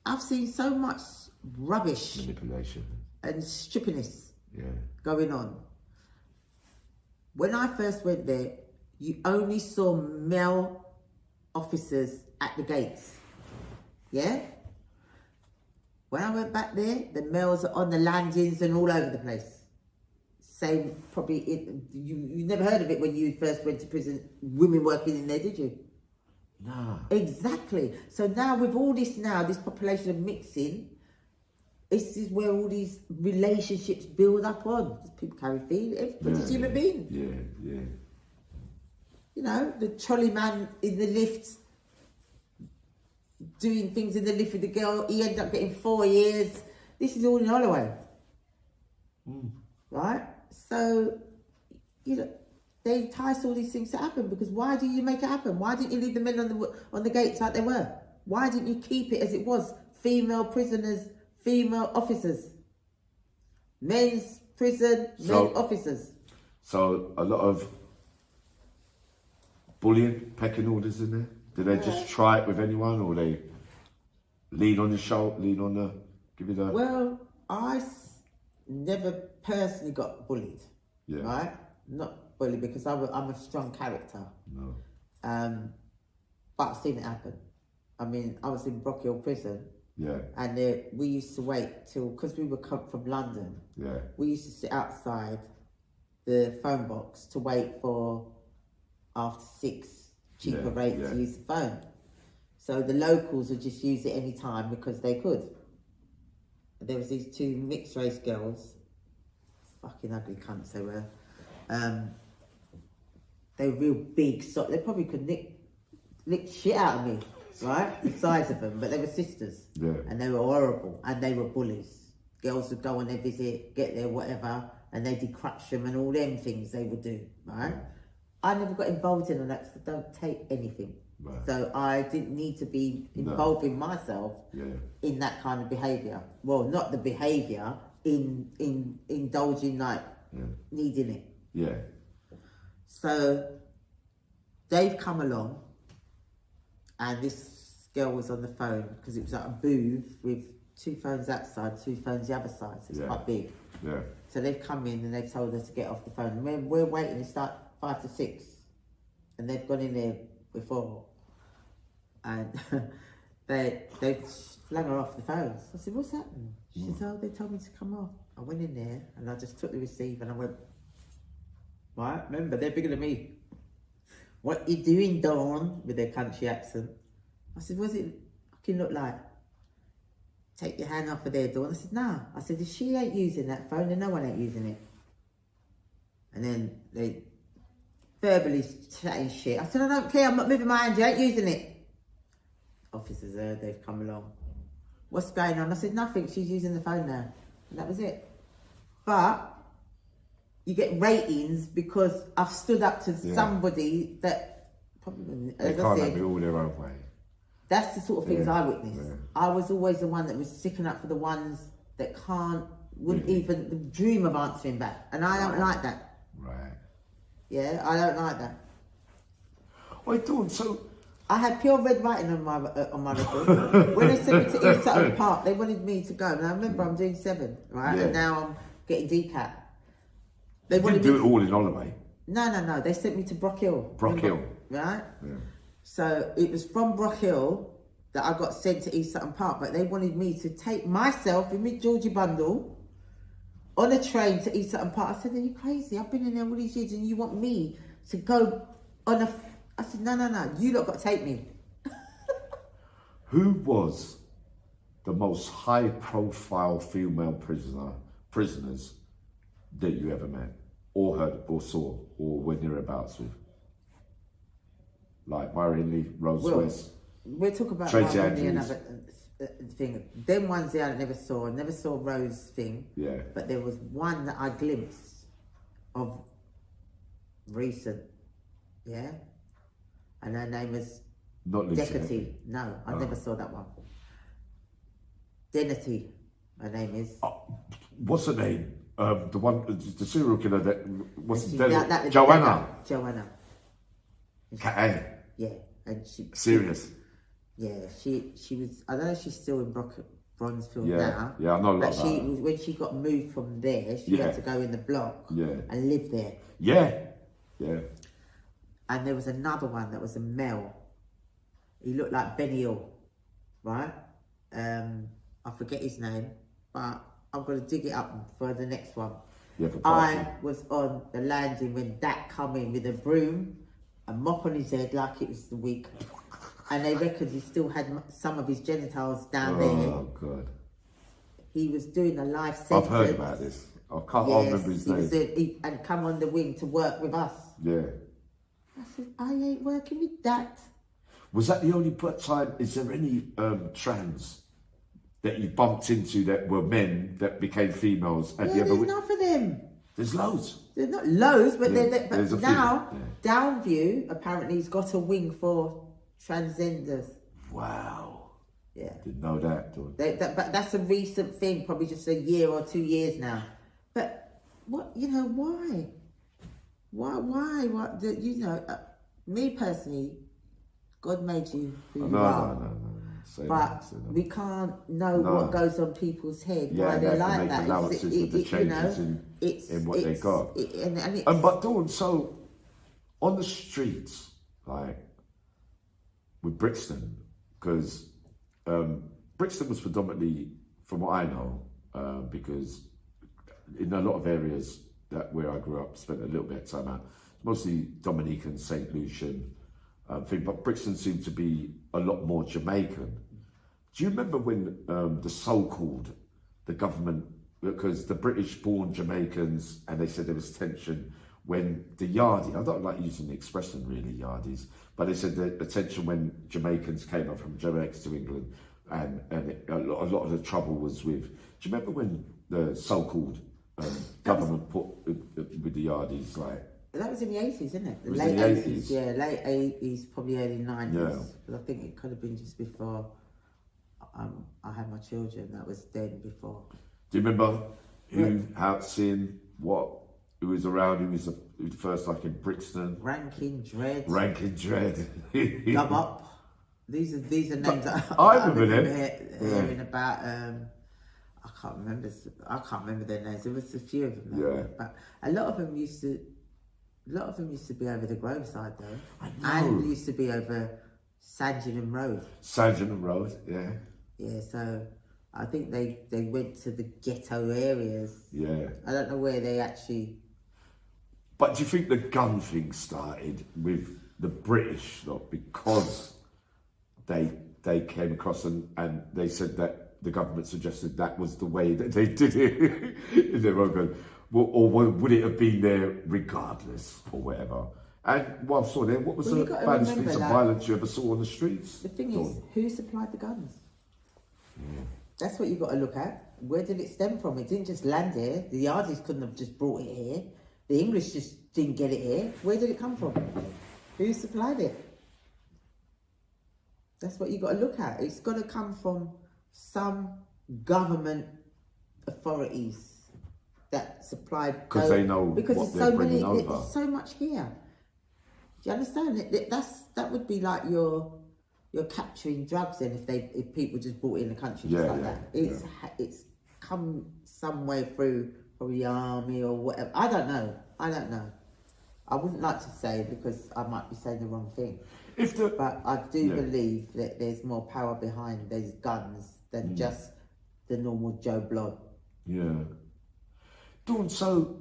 I've seen so much rubbish, Manipulation. and stupidness Yeah. going on. When I first went there, you only saw male officers at the gates. Yeah? When I went back there, the males are on the landings and all over the place. Same, probably, you never heard of it when you first went to prison, women working in there, did you? No. Exactly. So now with all this this population of mixing, this is where all these relationships build up on. People carry feelings, everybody's human being. Yeah. You know, the trolley man in the lift, doing things in the lift with the girl, he ended up getting 4 years. This is all in Holloway. Right? So, you know, they entice all these things to happen, because why didn't you make it happen? Why didn't you leave the men on the gates like they were? Why didn't you keep it as it was? Female prisoners, female officers. Men's prison, men officers. So, a lot of bullying, pecking orders in there? Do they just try it with anyone, or they lean on the shoulder, give you the... Well, I never personally got bullied, Yeah. right? Not bullied because I'm a strong character. No. But I've seen it happen. I mean, I was in Brock Hill prison. Yeah. And we used to wait till, because we were come from London. Yeah. We used to sit outside the phone box to wait for after 6 cheaper rate to use the phone. So the locals would just use it any time because they could. And there was these 2 mixed race girls, fucking ugly cunts they were. They were real big, so they probably could lick shit out of me, right? The size of them, but they were sisters. Yeah. And they were horrible, and they were bullies. Girls would go on their visit, get there, whatever, and they'd decrutch them and all them things they would do, right? I never got involved in all that because I don't take anything. Right. So I didn't need to be involving myself in that kind of behaviour. Well, not the behaviour, in indulging, like, needing it. Yeah. So they've come along, and this girl was on the phone because it was like a booth with 2 phones that side, 2 phones the other side, so it's quite big. Yeah. So they've come in and they've told her to get off the phone. And we're waiting, it's like 5 to 6. And they've gone in there before. And they flung her off the phone. So I said, what's happened? She said, oh, they told me to come off. I went in there and I just took the receiver and I went, right, remember, they're bigger than me. What you doing, Dawn? With their country accent. I said, what's it fucking look like? Take your hand off of there, Dawn. I said, no. I said, if she ain't using that phone, then no one ain't using it. And then they verbally chatting shit. I said, I don't care, I'm not moving my hand, you ain't using it. officers heard they've come along. What's going on? I said, nothing, she's using the phone now. And that was it. But you get ratings because I've stood up to somebody that probably, they can't have it all their own way. That's the sort of things I witnessed. Yeah. I was always the one that was sticking up for the ones that wouldn't even dream of answering back. And I don't like that. Right. Yeah, I don't like that. Wait, Dawn, so... I had pure red writing on my record. When they sent me to East Sutton Park, they wanted me to go. And I remember I'm doing 7, right? Yeah. And now I'm getting DCAT. They didn't do it all in Holloway. No. They sent me to Brock Hill. Hill. Right? Yeah. So it was from Brock Hill that I got sent to East Sutton Park, but they wanted me to take myself in my Georgie bundle on a train to East Sutton Park. I said, are you crazy? I've been in there all these years and you want me to go on a... I said, no, you lot got to take me. Who was the most high-profile female prisoners that you ever met, or heard, or saw, or were nearabouts with? Like Myra Hindley, Rose West. We'll talk about Tracy Myra Hindley, Andrews. another thing. Them ones there I never saw. I never saw Rose thing. Yeah. But there was one that I glimpsed of recent. Yeah. And her name was Decati. No, I never saw that one. Denity, her name is. What's her name? The one, the serial killer that was Joanna. K.A. Yeah, and she. Serious. Yeah, she was. I don't know if she's still in Bronzefield Yeah, now. yeah, I know a lot But about her. when she got moved from there, she had to go in the block and live there. Yeah. And there was another one that was a male. He looked like Benny Hill, right? I forget his name, but I'm going to dig it up for the next one. Yeah, for I was on the landing when Dak come in with a broom, a mop on his head like it was the week. And they reckoned he still had some of his genitals down there. Oh, God. He was doing a life sentence. I've heard about this. I can't remember his name. And come on the wing to work with us. Yeah. I said, I ain't working with that. Was that the only time? Is there any trans that you bumped into that were men that became females? There's enough of them. There's loads. There's not loads, but, there's a few. now Downview apparently has got a wing for transgenders. Wow. Yeah. Didn't know that. But that's a recent thing, probably just a year or 2 years now. But what, why? Why? What? Me personally, God made you who you are. No. But we can't know what goes on people's head, why they're like that. Allowances with the changes in what they got. But Dawn, so on the streets, like with Brixton, because Brixton was predominantly, from what I know, because in a lot of areas where I grew up, spent a little bit of time out, mostly Dominican, St. Lucian thing, but Brixton seemed to be a lot more Jamaican. Do you remember when the government, because the British-born Jamaicans, and they said there was tension when the Yardies, I don't like using the expression really, Yardies, but they said the tension when Jamaicans came up from Jamaica to England, and a lot of the trouble was with, do you remember when the so-called government put with the Yardies, like, that was in the 80s, isn't it? It was in the 80s. Yeah, late 80s, probably early 90s. Yeah. But I think it could have been just before I had my children. That was then before. Do you remember who was around, who was the first, like in Brixton? Rankin Dread. Dub Up. These are names that I remember hearing about. I can't remember their names. There was a few of them. Yeah. But a lot of them used to be over the Grove side though. I know. And used to be over Sandringham Road. Sandringham Road, yeah. Yeah, so I think they went to the ghetto areas. Yeah. I don't know where they actually... But do you think the gun thing started with the British, not because they came across and they said that the government suggested that was the way that they did it in their own gun? Or would it have been there regardless or whatever? And while I saw there, what was Well, you the gotta baddest remember, piece of like, violence you ever saw on the streets? The thing Dawn? is, who supplied the guns? That's what you got to look at. Where did it stem from? It didn't just land here. The Yardies couldn't have just brought it here. The English just didn't get it here. Where did it come from? Who supplied it? That's what you got to look at. It's got to come from some government authorities that supplied. Because they know because what it's they're so bringing many. over. It's so much here. Do you understand? That would be like you're capturing drugs then if people just brought it in the country just like that. It's come some way through probably the army or whatever. I don't know. I wouldn't like to say because I might be saying the wrong thing. But I do believe that there's more power behind those guns than just the normal Joe Blood. Yeah. Dawn, so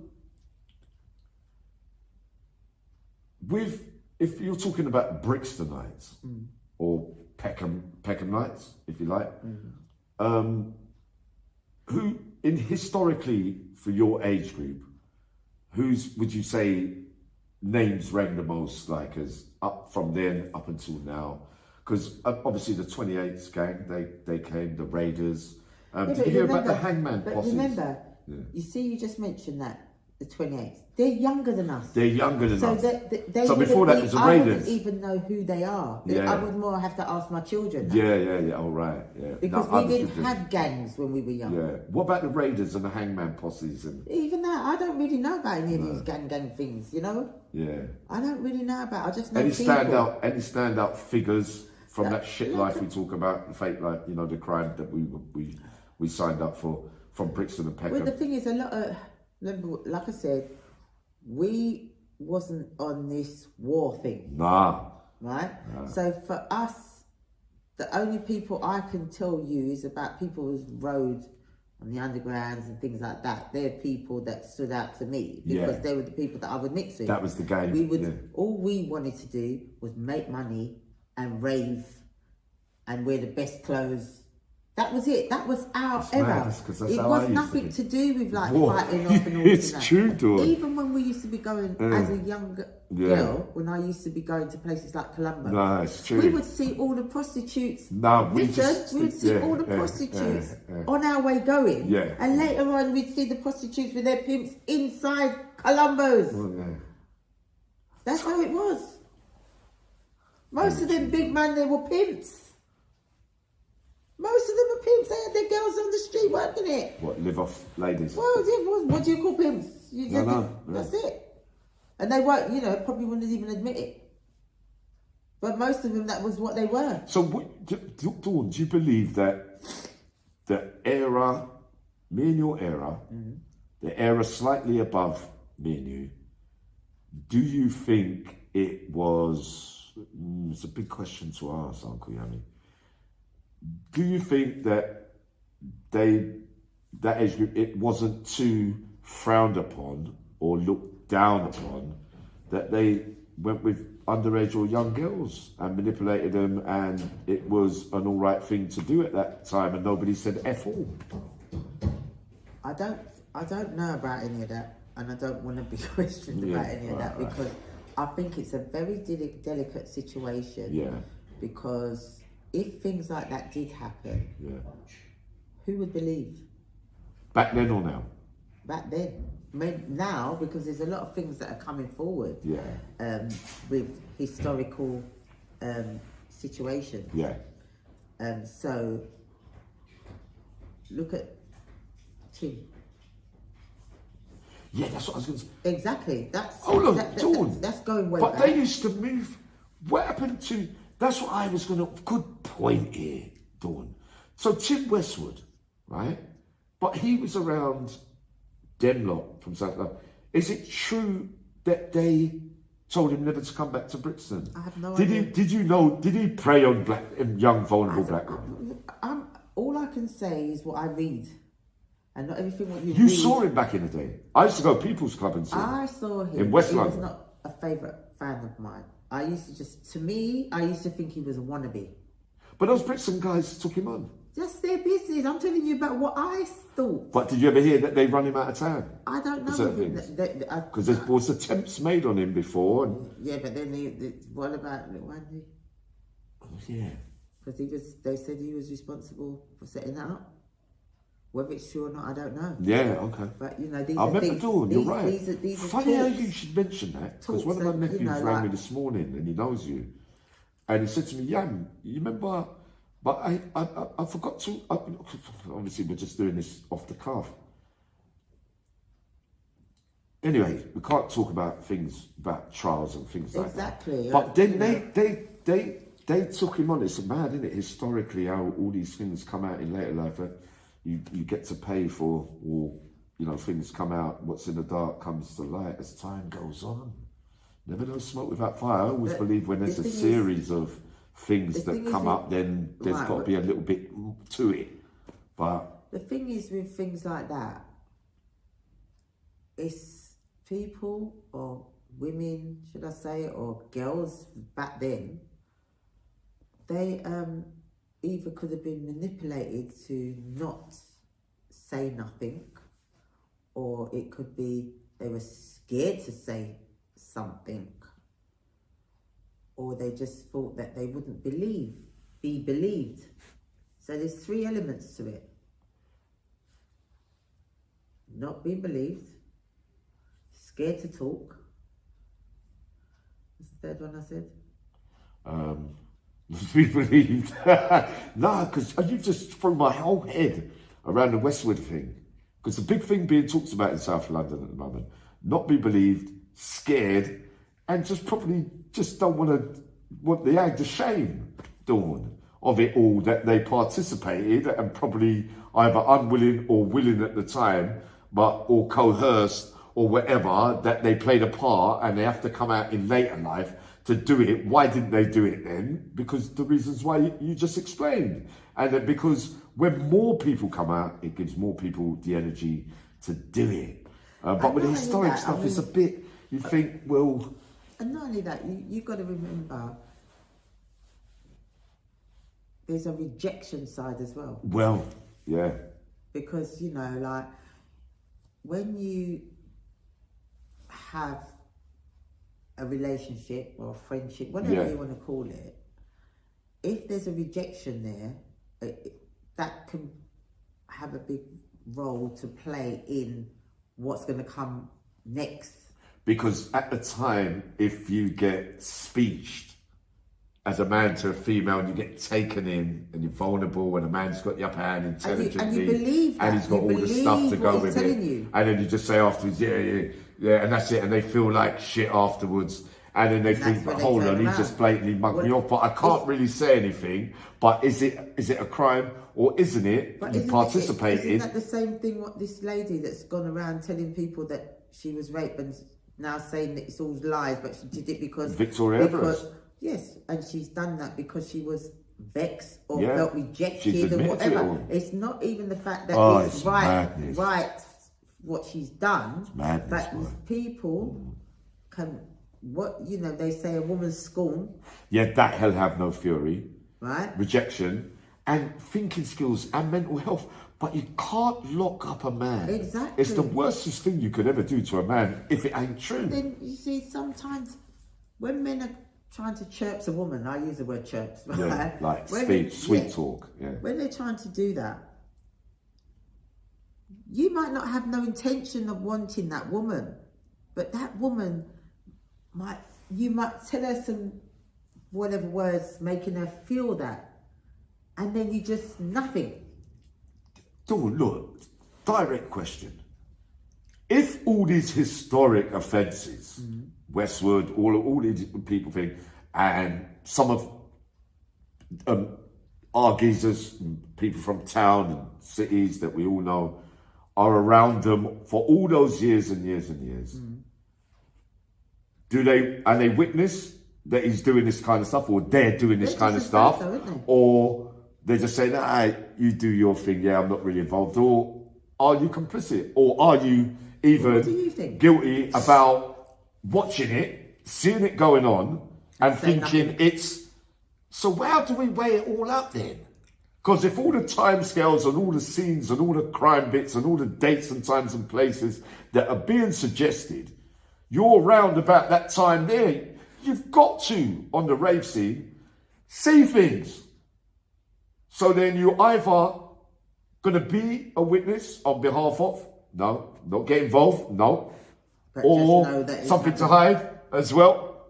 if you're talking about Brixtonites or Peckhamites, if you like, who historically for your age group, whose would you say names rang the most, like as up from then up until now? Because obviously the 28th gang, they came, the Raiders. Did you hear about the hangman posses? Remember, you see, you just mentioned that, the 28th. They're younger than us. They're younger than us. So before that was the Raiders. I wouldn't even know who they are. Yeah. I would more have to ask my children. Yeah. All right. Yeah. Because we didn't have gangs when we were young. Yeah. What about the Raiders and the hangman posses? And even that, I don't really know about any of these gang things. You know. Yeah. I don't really know about. I just know any people. standout figures from that shit life we talk about, the fake life, you know, the crime that we signed up for from Brixton and Peckham. Well, the thing is, a lot of, remember, like I said, we wasn't on this war thing. Nah. Right? Nah. So for us, the only people I can tell you is about people who's rode on the undergrounds and things like that. They're people that stood out to me because they were the people that I would mix with. That was the game. All we wanted to do was make money and rave and wear the best clothes. That was it. That was our era. It was nothing to do with like fighting off and all it's that. True, Dawn. Even when we used to be going as a young girl, when I used to be going to places like Colombo, no, it's true. we would see all the prostitutes. No, we would see all the prostitutes on our way going. Yeah. And later on, we'd see the prostitutes with their pimps inside Colombo's. That's how it was. Most of them big man, they were pimps. Most of them are pimps. They had their girls on the street working it. What, live off ladies? Well, what do you call pimps? That's it. And they weren't, you know, probably wouldn't even admit it. But most of them, that was what they were. So, Dawn, do you believe that the era, me and your era, the era slightly above me and you, do you think it was, it's a big question to ask, Uncle Yami. Do you think that that age group, it wasn't too frowned upon or looked down upon that they went with underage or young girls and manipulated them, and it was an all right thing to do at that time and nobody said F all? I don't know about any of that, and I don't want to be questioned about any of that because I think it's a very delicate situation. Yeah. Because if things like that did happen, who would believe? Back then or now? Back then. Maybe now, because there's a lot of things that are coming forward with historical situations. Yeah. So, look at Tim. Yeah, that's what I was going to say. Exactly. That's going way back. But they used to move. What happened to... That's what I was going to... Good point here, Dawn. So Tim Westwood, right? But he was around Denlock from South London. Is it true that they told him never to come back to Brixton? I have no idea. Did you know... Did he prey on young, vulnerable black women? All I can say is what I read. And not everything what you You read. saw him back in the day. I used to go to People's Club and see him. I saw him. In West London. He was not a favourite fan of mine. I used to think he was a wannabe. But those Brixton guys took him on. That's their business. I'm telling you about what I thought. But did you ever hear that they run him out of town? I don't know. Because there was attempts made on him before. And, yeah, but then what about little Andy? yeah. Because they said he was responsible for setting that up. Whether it's true or not, I don't know. Yeah, okay. But, you know, these I are remember things, Dawn, you're right. These are Funny how talks. you should mention that, because Talks one of my that, nephews you know, rang me like- this morning, and he knows you. And he said to me, Jan, you remember, but I forgot to, obviously we're just doing this off the cuff. Anyway, we can't talk about things, about trials and things like that. Exactly. But then they took him on. It's mad, isn't it? Historically, how all these things come out in later life. You get to pay for, or, you know, things come out, what's in the dark comes to light as time goes on. Never know smoke without fire. I always believe when there's a series of things that come up, then there's got to be a little bit to it. But the thing is with things like that, it's people or women, should I say, or girls back then, they either could have been manipulated to not say nothing, or it could be they were scared to say something, or they just thought that they wouldn't be believed. So there's three elements to it. Not being believed, scared to talk. What's the third one I said? be believed. Nah, because you just threw my whole head around the Westwood thing. Because the big thing being talked about in South London at the moment, not be believed, scared, and just probably just don't want the shame, Dawn, of it all, that they participated and probably either unwilling or willing at the time, or coerced or whatever, that they played a part and they have to come out in later life to do it. Why didn't they do it then? Because the reasons why you just explained. And that because when more people come out, it gives more people the energy to do it. But with the historic stuff, it's a bit, you think, well... And not only that, you've got to remember, there's a rejection side as well. Well, yeah. Because, you know, like, when you have a relationship or a friendship, whatever you want to call it, if there's a rejection there, that can have a big role to play in what's going to come next. Because at the time, if you get speeched as a man to a female and you get taken in and you're vulnerable and a man's got the upper hand intelligently and you believe that, and he's got all the stuff to go with it, and then you just say afterwards, yeah, and that's it, and they feel like shit afterwards, and then they think, but hold on, he just blatantly mugged me off, but I can't really say anything. But is it a crime or isn't it? You participated. Isn't that the same thing? What this lady that's gone around telling people that she was raped and now saying that it's all lies, but she did it because Victoria Everest. Yes, and she's done that because she was vexed or felt rejected or whatever. It's not even the fact that it's right what she's done, but people can, they say a woman's scorn. Yeah, that hell have no fury. Right. Rejection and thinking skills and mental health. But you can't lock up a man. Exactly. It's the worstest thing you could ever do to a man if it ain't true. But then you see, sometimes when men are trying to chirps a woman, I use the word chirps, right? Yeah, like sweet talk. Yeah. When they're trying to do that, you might not have no intention of wanting that woman, but that woman you might tell her some whatever words making her feel that, and then you just nothing. Look, direct question. If all these historic offences, Westwood, all these people think, and some of our geezers, people from town and cities that we all know, are around them for all those years and years and years, do they witness that he's doing this kind of stuff, or they're doing this kind of stuff, or they're just saying, you do your thing, I'm not really involved, or are you complicit, or are you even guilty about watching it, seeing it going on, and thinking it's... So how do we weigh it all up then? Because if all the timescales and all the scenes and all the crime bits and all the dates and times and places that are being suggested, you're around about that time there, you've got to, on the rave scene, see things. So then you're either going to be a witness on behalf of, no, not get involved, no, But or just know that it's something to happening. hide as well.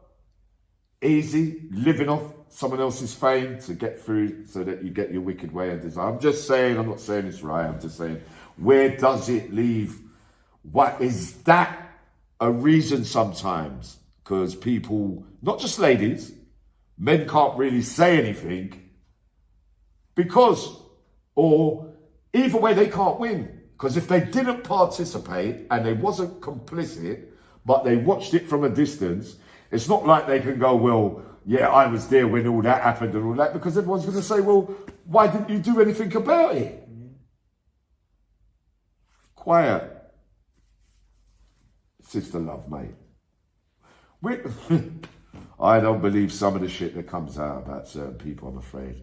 Easy, living off someone else's fame to get through so that you get your wicked way and desire. I'm just saying, I'm not saying it's right, I'm just saying, where does it leave? What is that a reason sometimes? Because people, not just ladies, men can't really say anything because, or either way they can't win. Because if they didn't participate and they wasn't complicit, but they watched it from a distance, it's not like they can go, well, yeah, I was there when all that happened and all that, because everyone's going to say, well, why didn't you do anything about it? Quiet. Sister love, mate. I don't believe some of the shit that comes out about certain people, I'm afraid.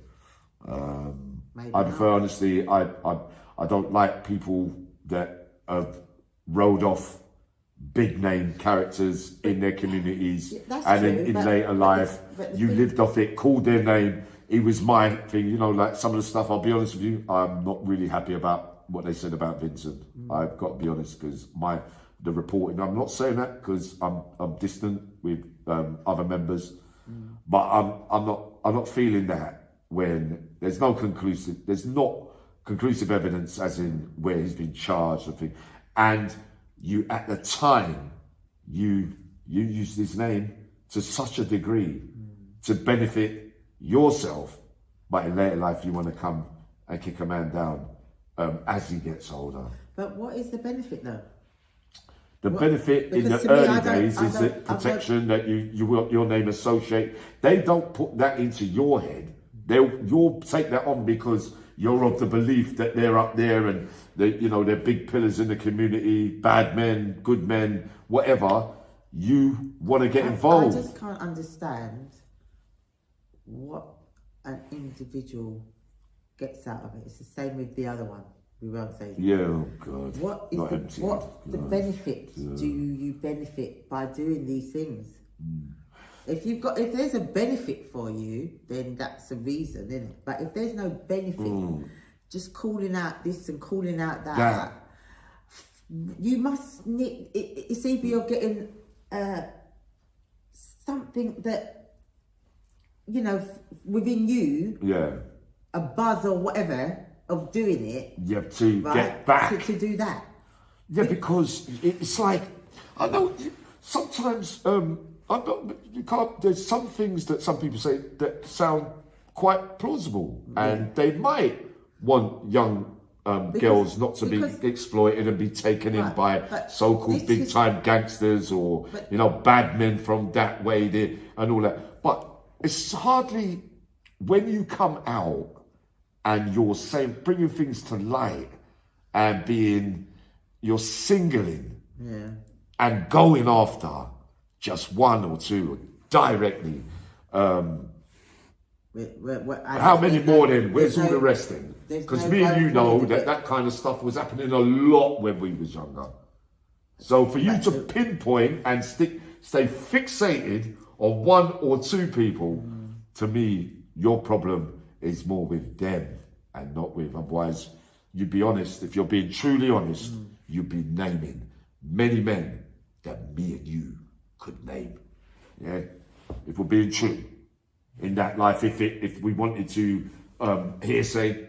I prefer, honestly, I don't like people that have rode off big name characters in their communities, and true, in but- later life, but you lived off it, called their name. It was my thing, you know, like some of the stuff, I'll be honest with you, I'm not really happy about what they said about Vincent. I've got to be honest, because the reporting, I'm not saying that because I'm distant with other members, but I'm not feeling that when there's not conclusive evidence as in where he's been charged and things. And you, at the time, you used his name to such a degree to benefit yourself, but in later life you want to come and kick a man down as he gets older. But what is the benefit though? The benefit in because the to me, early days is the protection that you want your name associate. They don't put that into your head. You'll take that on because you're of the belief that they're up there and they're big pillars in the community, bad men, good men, whatever. You want to get involved. I just can't understand what an individual gets out of it. It's the same with the other one. We won't say. Yeah, oh God. What is the benefit do you benefit by doing these things? If there's a benefit for you, then that's a reason, isn't it? But if there's no benefit, just calling out this and calling out that. You must need. It's either you're getting something that within you, a buzz or whatever of doing it. You have to get back to do that. Yeah, because it's like, I know sometimes you can't. There's some things that some people say that sound quite plausible, and they might want young girls not to be exploited and be taken in by so-called big-time gangsters or bad men from that way there and all that. But it's hardly when you come out and you're saying, bringing things to light and you're singling and going after just one or two directly. How many more then? Where's all the rest then? Because me and you know that kind of stuff was happening a lot when we was younger. So for you to pinpoint and stay fixated on one or two people, to me, your problem is more with them and not with. Otherwise, you'd be honest. If you're being truly honest, you'd be naming many men that me and you could name. Yeah, if we're being true in that life, if we wanted to hearsay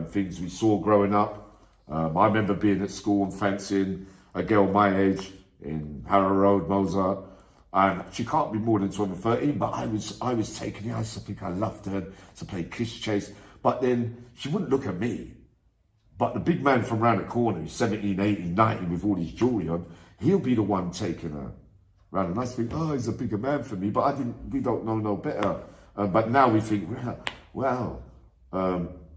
things we saw growing up. I remember being at school and fancying a girl my age in Harrow Road, Mozart, and she can't be more than 12 or 13, but I was taking her. I used to think I loved her to play kiss chase, but then she wouldn't look at me. But the big man from round the corner, who's 17, 18, 19 with all his jewelry on, he'll be the one taking her round. And I think, oh, he's a bigger man for me, but we don't know no better. But now we think, wow,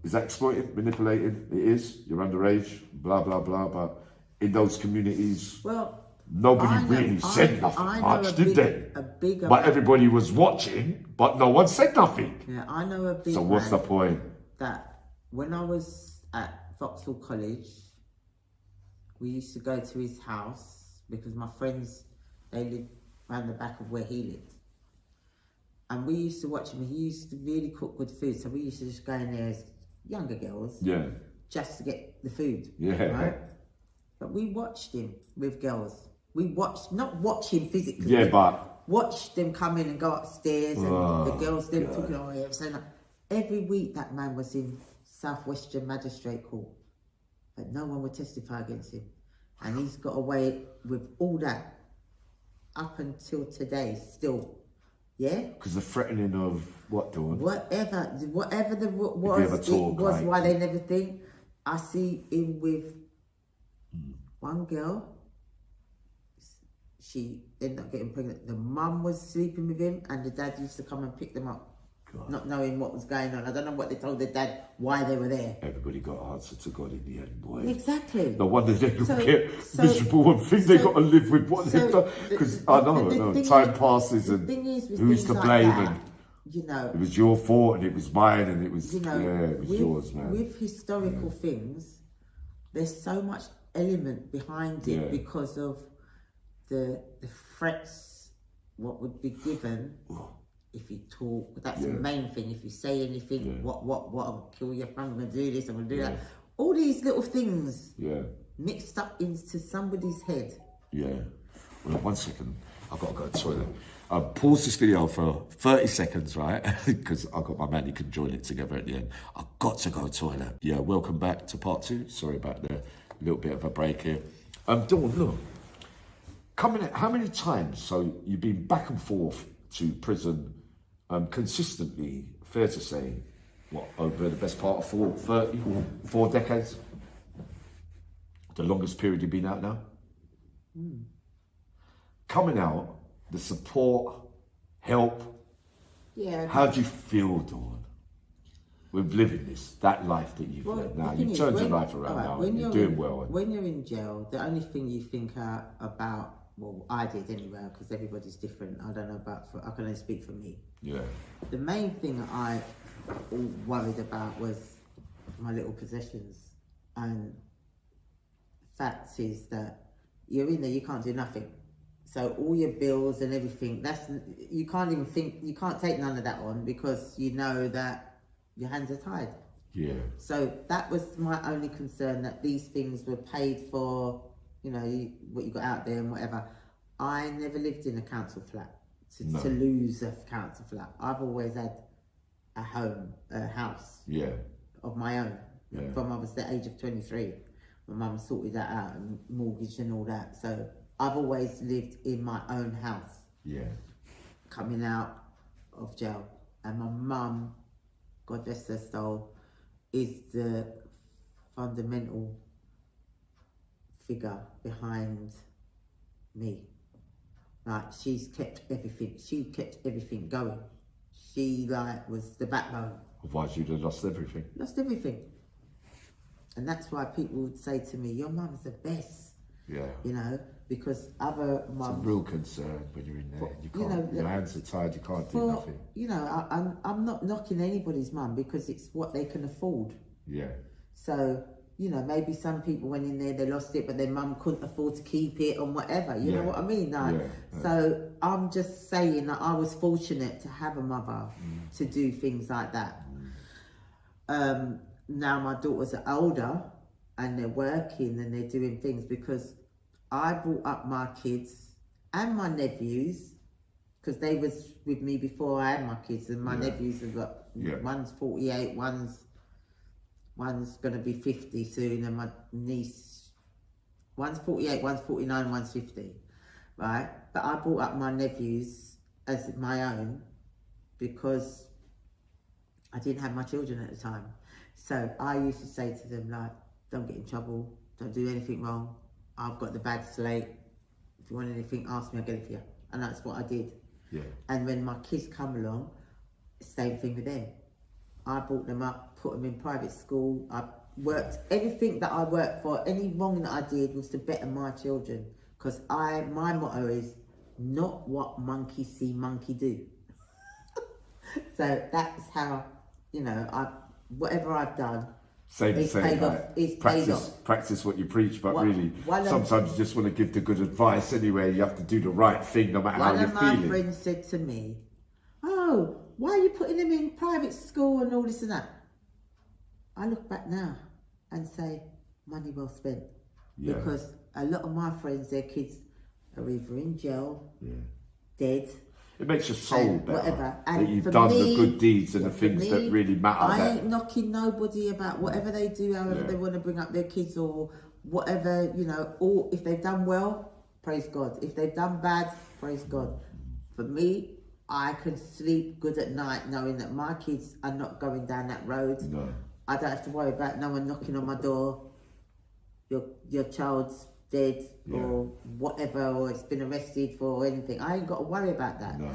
is that exploited, manipulated? It is. You're underage, blah, blah, blah. But in those communities, nobody really said nothing much, did they? But everybody was watching, but no one said nothing. Yeah, I know a big So what's the point? That when I was at Vauxhall College, we used to go to his house because my friends, they lived around the back of where he lived. And we used to watch him. He used to really cook good food. So we used to just go in there as younger girls. Yeah. Just to get the food. Yeah. Right? But we watched him with girls. We watched, not watch him physically. Yeah, but... watched them come in and go upstairs and the girls, them God. talking, oh yeah. So like, every week that man was in Southwestern Magistrate Court. But no one would testify against him. And he's got away with all that up until today still. Yeah? Because the threatening of what, Dawn? Whatever the was, it was why they never think. I see him with one girl. She ended up getting pregnant. The mum was sleeping with him and the dad used to come and pick them up. God. Not knowing what was going on. I don't know what they told the dad, why they were there. Everybody got answer to God in the end, boy. Exactly. No wonder they don't get miserable and think they got to live with what they've done. Because I know, time passes and who's to blame and you know, it was your fault and it was mine and it was, you know, it was yours, man. With historical things, there's so much element behind it because of the threats, what would be given. If you talk, that's the main thing. If you say anything, what, I'll kill your friend, I'm gonna do this, I'm gonna do that. All these little things mixed up into somebody's head. Yeah. Well, 1 second, I've got to go to the toilet. Pause this video for 30 seconds, right? Because I've got my man, he can join it together at the end. I've got to go to the toilet. Yeah, welcome back to part 2. Sorry about the little bit of a break here. Dawn, look, coming at, how many times, so you've been back and forth to prison consistently, fair to say, what, over the best part of 4 decades? The longest period you've been out now? Coming out, the support, help, how do you feel, Dawn, with living that life that you've led now? You've turned your life around now and you're doing well. When you're in jail, the only thing you think about, well, I did anyway, because everybody's different. I don't know I can only speak for me. Yeah. The main thing I worried about was my little possessions. And fact is that you're in there, you can't do nothing. So all your bills and everything, you can't even think, you can't take none of that on because you know that your hands are tied. Yeah. So that was my only concern, that these things were paid for, you know, what you got out there and whatever. I never lived in a council flat to lose a council flat. I've always had a home, a house of my own from I was the age of 23. My mum sorted that out and mortgage and all that. So I've always lived in my own house. Yeah. Coming out of jail. And my mum, God rest her soul, is the fundamental figure behind me. Like, she's kept everything going. She was the backbone. Otherwise you'd have lost everything. Lost everything. And that's why people would say to me, your mum's the best. Yeah. You know, because other mums... It's a real concern when you're in there. You can't, your hands are tied, you can't do nothing. You know, I'm not knocking anybody's mum because it's what they can afford. Yeah. So, you know, maybe some people went in there, they lost it, but their mum couldn't afford to keep it or whatever. You know what I mean? Like, so I'm just saying that I was fortunate to have a mother to do things like that. Now my daughters are older and they're working and they're doing things because I brought up my kids and my nephews, because they was with me before I had my kids, and my nephews have got, one's 48, one's going to be 50 soon, and my niece, one's 48, one's 49, one's 50, right? But I brought up my nephews as my own because I didn't have my children at the time. So I used to say to them, like, don't get in trouble, don't do anything wrong. I've got the bad slate. If you want anything, ask me, I'll get it for you. And that's what I did. Yeah. And when my kids come along, same thing with them. I brought them up, put them in private school. I worked, everything that I worked for, any wrong that I did was to better my children. Because my motto is, not what monkey see, monkey do. So that's how, you know, whatever I've done, saying It's paid off. like, It's paid off. practice what you preach, but really, one of- sometimes you just want to give the good advice anyway. You have to do the right thing no matter how One you're of my feeling. friends said to me, "Oh, why are you putting them in private school and all this and that?" I look back now and say, money well spent. Yeah. Because a lot of my friends, their kids are either in jail, Yeah. dead. It makes your soul and better whatever. that And you've for done me, the good deeds and the for things me, that really matter. I ain't knocking nobody about whatever they do, however Yeah. they want to bring up their kids or whatever, you know, or if they've done well, praise God. If they've done bad, praise God. For me, I can sleep good at night knowing that my kids are not going down that road. No. I don't have to worry about no one knocking on my door. Your child's dead or whatever, or it's been arrested for anything. I ain't got to worry about that. No.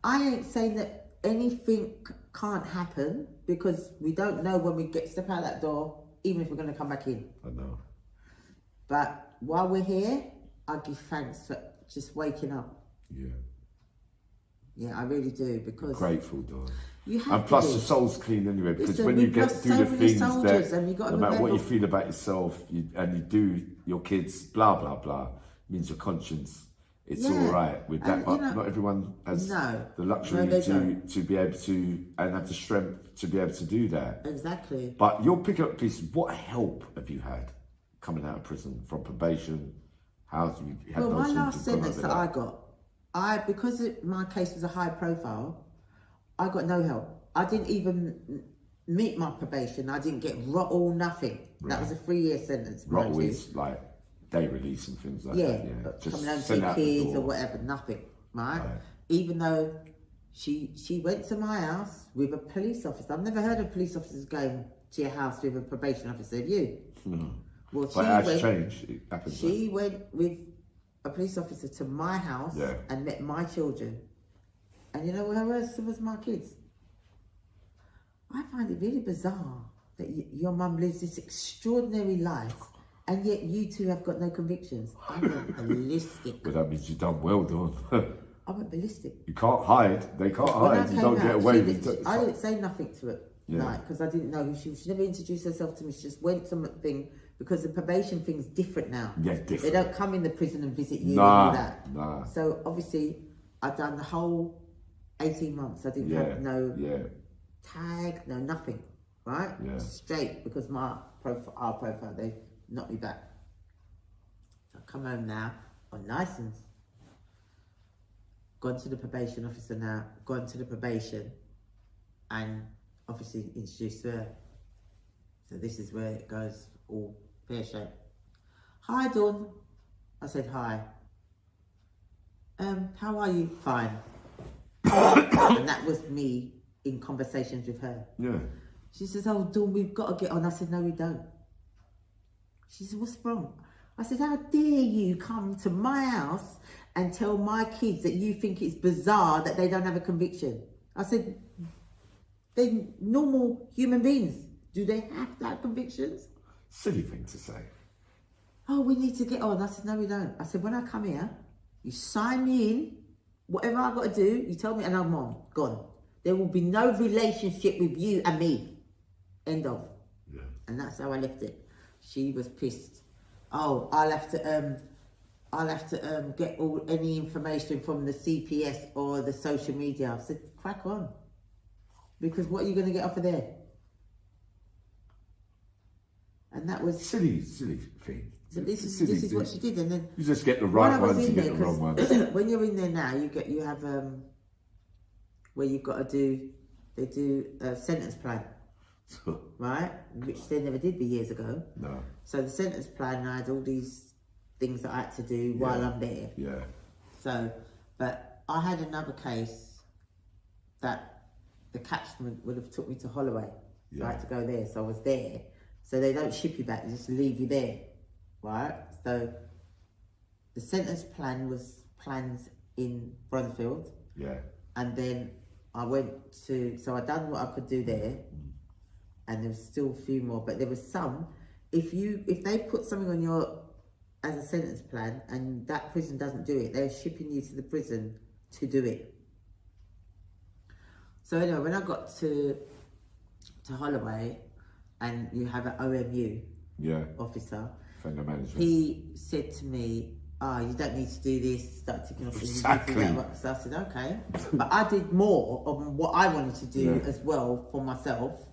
I ain't saying that anything can't happen because we don't know when we step out that door, even if we're going to come back in. I know. But while we're here, I give thanks for just waking up. Yeah. Yeah, I really do, because Grateful, darling. you have And to plus be. the soul's clean anyway, because Listen, when you we've get lost through so the many things soldiers, that, and you got to no matter what you remember- feel about yourself, and you do your kids, blah, blah, blah, means your conscience, it's Yeah. all right with that, And, but you know, not everyone has no. the luxury No, they don't. to be able to, and have the strength to be able to do that. Exactly. But you're picking up pieces. What help have you had coming out of prison from probation? How have you had Well, those my things last you've gone sentence over that I got, because my case was a high profile, I got no help. I didn't even meet my probation. I didn't get rottle, nothing. That was a 3-year sentence. Rottle mind you. is like day release and things like Yeah, that. Yeah, but just coming home to send your out the kids or door. whatever, nothing, right? Right. Even though she went to my house with a police officer. I've never heard of police officers going to your house with a probation officer, have you? No. Well, But it has changed. It happens. She went with a police officer to my house Yeah. and met my children. And you know who else was my kids? I find it really bizarre that your mum lives this extraordinary life and yet you two have got no convictions. I went ballistic. But that means you've done well, Dawn. I went ballistic. You can't hide. They can't When I hide. You came don't out, get away with it. I didn't say nothing to it, Yeah. because I didn't know who she was. She never introduced herself to me. She just went something, because the probation thing's different now. Yeah, different. They don't come in the prison and visit you and Nah, all that. nah. So obviously, I've done the whole 18 months. I didn't have no tag, no nothing, right? Yeah. Straight, because our profile, they knocked me back. So I come home now on license. Gone to the probation officer now, gone to the probation, and obviously introduced her. So this is where it goes all pear-shaped. Hi, Dawn. I said, hi. How are you? Fine. And that was me in conversations with her. Yeah. She says, oh, Dawn, we've got to get on. I said, no, we don't. She said, what's wrong? I said, how dare you come to my house and tell my kids that you think it's bizarre that they don't have a conviction? I said, they're normal human beings. Do they have to have convictions? Silly thing to say. Oh, we need to get on. I said, no, we don't. I said, when I come here, you sign me in, whatever I've got to do, you tell me, and I'm on, gone. There will be no relationship with you and me. End of. Yeah. And that's how I left it. She was pissed. Oh, I'll have to get any information from the CPS or the social media. I said, crack on. Because what are you going to get off of there? And that was Silly thing. So this is Silly what thing. she did, and then You just get the when I right was ones, in you there, get the wrong 'cause ones. when you're in there now, you have where you've got to do a sentence plan, right? Which they never did years ago. No. So the sentence plan, I had all these things that I had to do while I'm there. Yeah. So, but I had another case that the catchment would have took me to Holloway. So I had to go there. So I was there. So they don't ship you back, they just leave you there, right? So the sentence plan was planned in Brunfield. Yeah. And then I went so I done what I could do there. And there was still a few more, but there was some, if they put something on as a sentence plan and that prison doesn't do it, they're shipping you to the prison to do it. So anyway, when I got to Holloway, and you have an OMU Yeah. officer, Offender management. he said to me, you don't need to do this, start taking off. Exactly. So I said, okay. But I did more of what I wanted to do as well for myself.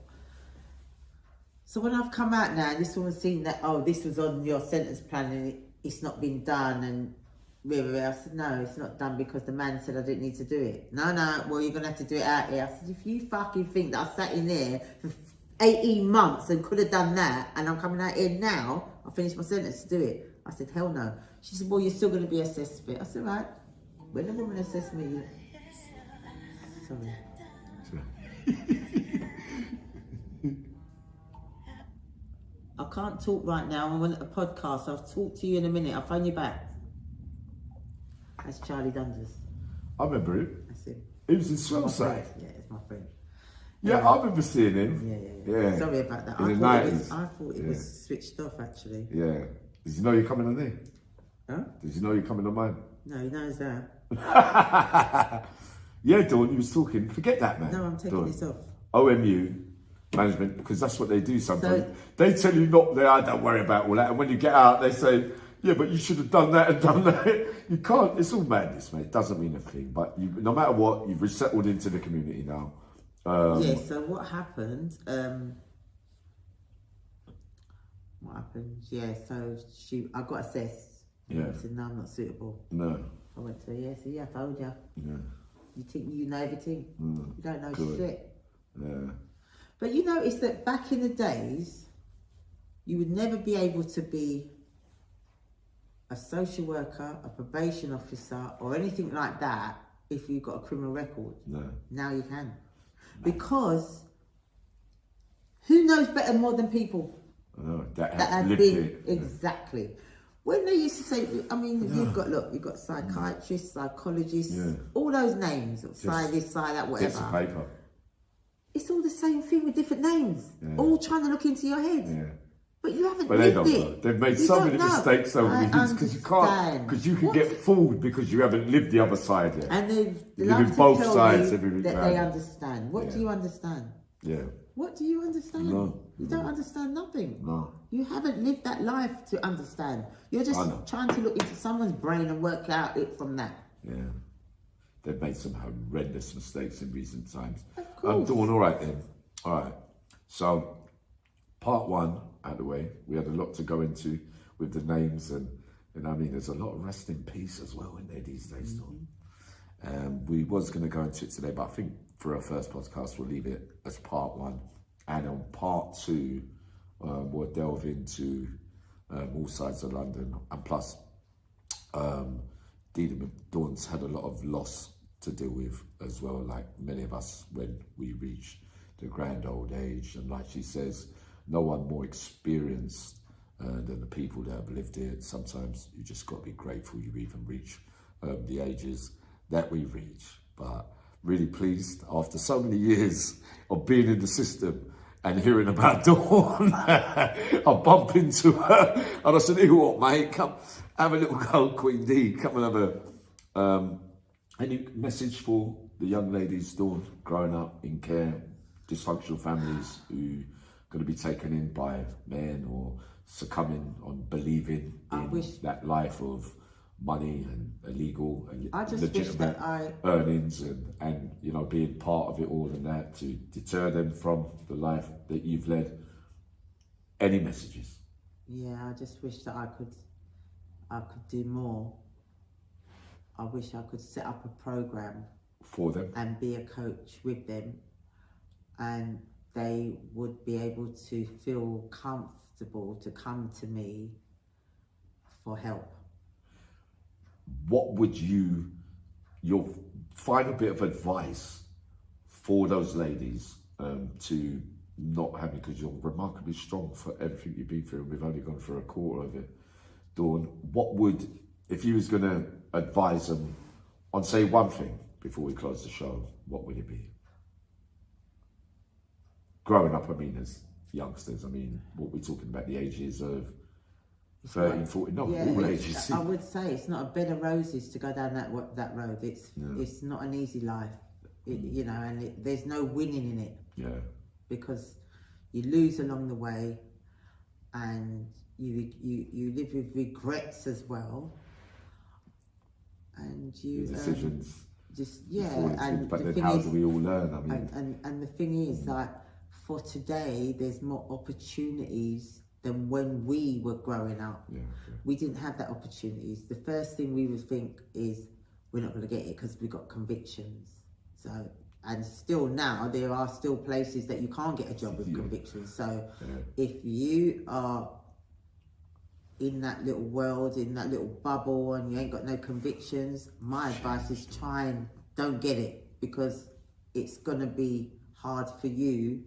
So when I've come out now, this woman's seen that, this was on your sentence plan and it's not been done, and I said, no, it's not done because the man said I didn't need to do it. No, well, you're going to have to do it out here. I said, if you fucking think that I sat in there for 18 months and could have done that, and I'm coming out here now, I finished my sentence to do it. I said, hell no. She said, well, you're still going to be assessed for it. I said, right. When the woman assessed me, sorry. I can't talk right now. I'm on a podcast. I'll talk to you in a minute. I'll phone you back. That's Charlie Dundas. I remember him. That's him. He was in Swellside. Yeah, it's my friend. Yeah, I remember seeing him. Yeah. Sorry about that. In the I 90s. thought it was switched off, actually. Yeah. Did you know you're coming on there? Huh? Did you know you're coming on mine? No, he knows that. Yeah, Dawn, you was talking. Forget that, man. No, I'm taking this off. OMU management, because that's what they do sometimes. They tell you not there, don't worry about all that. And when you get out, they say, yeah, but you should have done that and done that. You can't. It's all madness, mate. It doesn't mean a thing. But no matter what, you've resettled into the community now. So what happened? Yeah, so I got assessed. Yeah. I said, no, I'm not suitable. No. I went to her, see, I told you. Yeah. You think you know everything. You don't know shit. Yeah. But you notice that back in the days, you would never be able to be a social worker, a probation officer, or anything like that if you've got a criminal record. No. Now you can. Because who knows better more than people that have lived been it. exactly. When they used to say, I mean, you've got psychiatrists, psychologists, all those names, psy this, psy that, whatever. Bits of paper. It's all the same thing with different names, all trying to look into your head. Yeah. But you haven't But lived it. Know. They've made so many mistakes over the years because you can't, because you can get fooled because you haven't lived the other side yet. And they live love in to both tell sides you every that round. they understand. What do you understand? Yeah. What do you understand? No. You don't understand nothing. No. You haven't lived that life to understand. You're just trying to look into someone's brain and work out it from that. Yeah. They've made some horrendous mistakes in recent times. Of course. I'm doing all right then. All right. So, part one out of the way. We had a lot to go into with the names and I mean, there's a lot of rest in peace as well in there these days, Dawn. We was going to go into it today, but I think for our first podcast, we'll leave it as part one. And on part two, we'll delve into all sides of London. And plus, Dawn's had a lot of loss to deal with as well, like many of us when we reach the grand old age. And like she says, no one more experienced than the people that have lived it. Sometimes you just got to be grateful you even reach the ages that we reach. But really pleased after so many years of being in the system and hearing about Dawn. I bump into her and I said, hey, what, mate, come have a little go, Queen D. Come and have any message for the young ladies, Dawn, growing up in care, dysfunctional families who going to be taken in by men or succumbing on believing in that life of money and illegal and legitimate earnings and you know, being part of it all and that to deter them from the life that you've led. Any messages? Yeah, I just wish that I could do more. I wish I could set up a program for them and be a coach with them, and they would be able to feel comfortable to come to me for help. What would your final bit of advice for those ladies to not have, because you're remarkably strong for everything you've been through, and we've only gone for a quarter of it, Dawn, what would, if you was going to advise them on, say, one thing before we close the show, what would it be? Growing up, I mean, as youngsters, I mean, what we're talking about, the ages of 13, 14, all ages. I would say it's not a bed of roses to go down that road. It's not an easy life, you know, and there's no winning in it. Yeah. Because you lose along the way, and you live with regrets as well, and you decisions. And but the then thing how is, do we all learn? I mean, and the thing is that for today, there's more opportunities than when we were growing up. We didn't have that opportunities. The first thing we would think is we're not going to get it because we got convictions. So, and still now there are still places that you can't get a job with convictions. So if you are in that little world, in that little bubble, and you ain't got no convictions, my advice is try and don't get it, because it's gonna be hard for you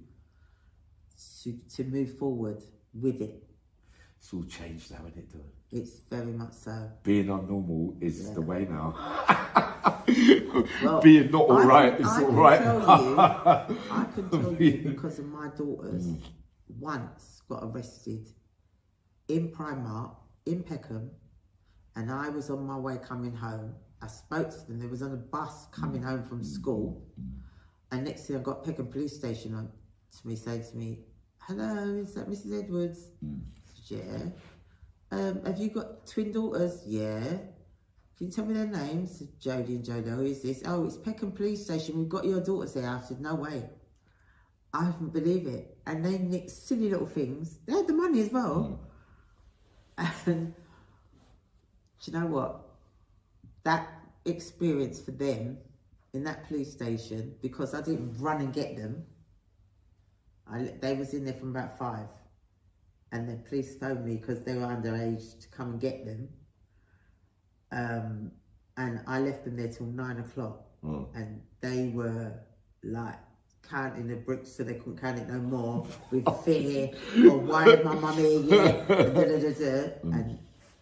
to move forward with it. It's all changed now, isn't it, Dawn? It's very much so. Being unnormal is the way now. Well, being not all right is all right. I can tell you because of my daughters once got arrested in Primark, in Peckham, and I was on my way coming home. I spoke to them, they was on a bus coming home from school, and next thing I got Peckham Police Station on to me, saying to me, "Hello, is that Mrs. Edwards?" I said, "Yeah." "Have you got twin daughters?" "Yeah." "Can you tell me their names?" I said, "Jodie and Jodo." "Who is this?" "Oh, it's Peckham Police Station, we've got your daughters there." I said, "No way." I couldn't believe it. And they nicked silly little things. They had the money as well. And do you know what? That experience for them in that police station, because I didn't run and get them, they was in there from about 5, and the police phoned me because they were underage to come and get them, and I left them there till 9 o'clock, and they were like counting the bricks so they couldn't count it no more, with fear, or why is my mum here yet, and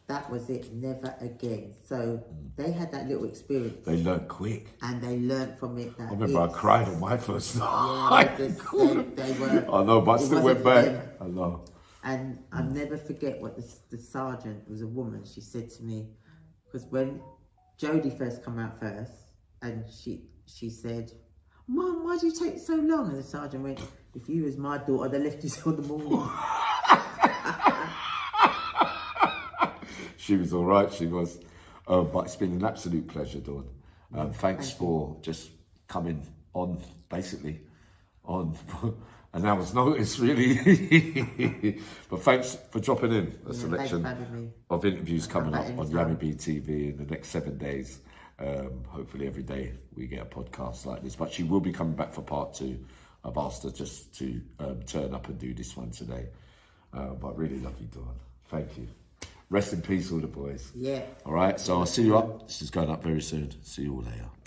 that was it, never again. So they had that little experience. They learned quick. And they learned from it. That I remember I cried on my first night. Yeah, they were. I know, but I still went back. I know. And I'll never forget what the sergeant, was a woman, she said to me, because when Jodie first come out first, and she said, "Mum, why do you take so long?" And the sergeant went, "If you was my daughter, they left you till the morning." She was all right, she was. But it's been an absolute pleasure, Dawn. Thanks for just coming on, basically, on an hour's notice, really. But thanks for dropping in a selection of interviews coming up on Yami B TV in the next 7 days. Hopefully every day we get a podcast like this. But she will be coming back for part 2. I've asked her just to turn up and do this one today. But really lovely, Dawn. Thank you. Rest in peace, all the boys. Yeah. All right, so I'll see you up. This is going up very soon. See you all later.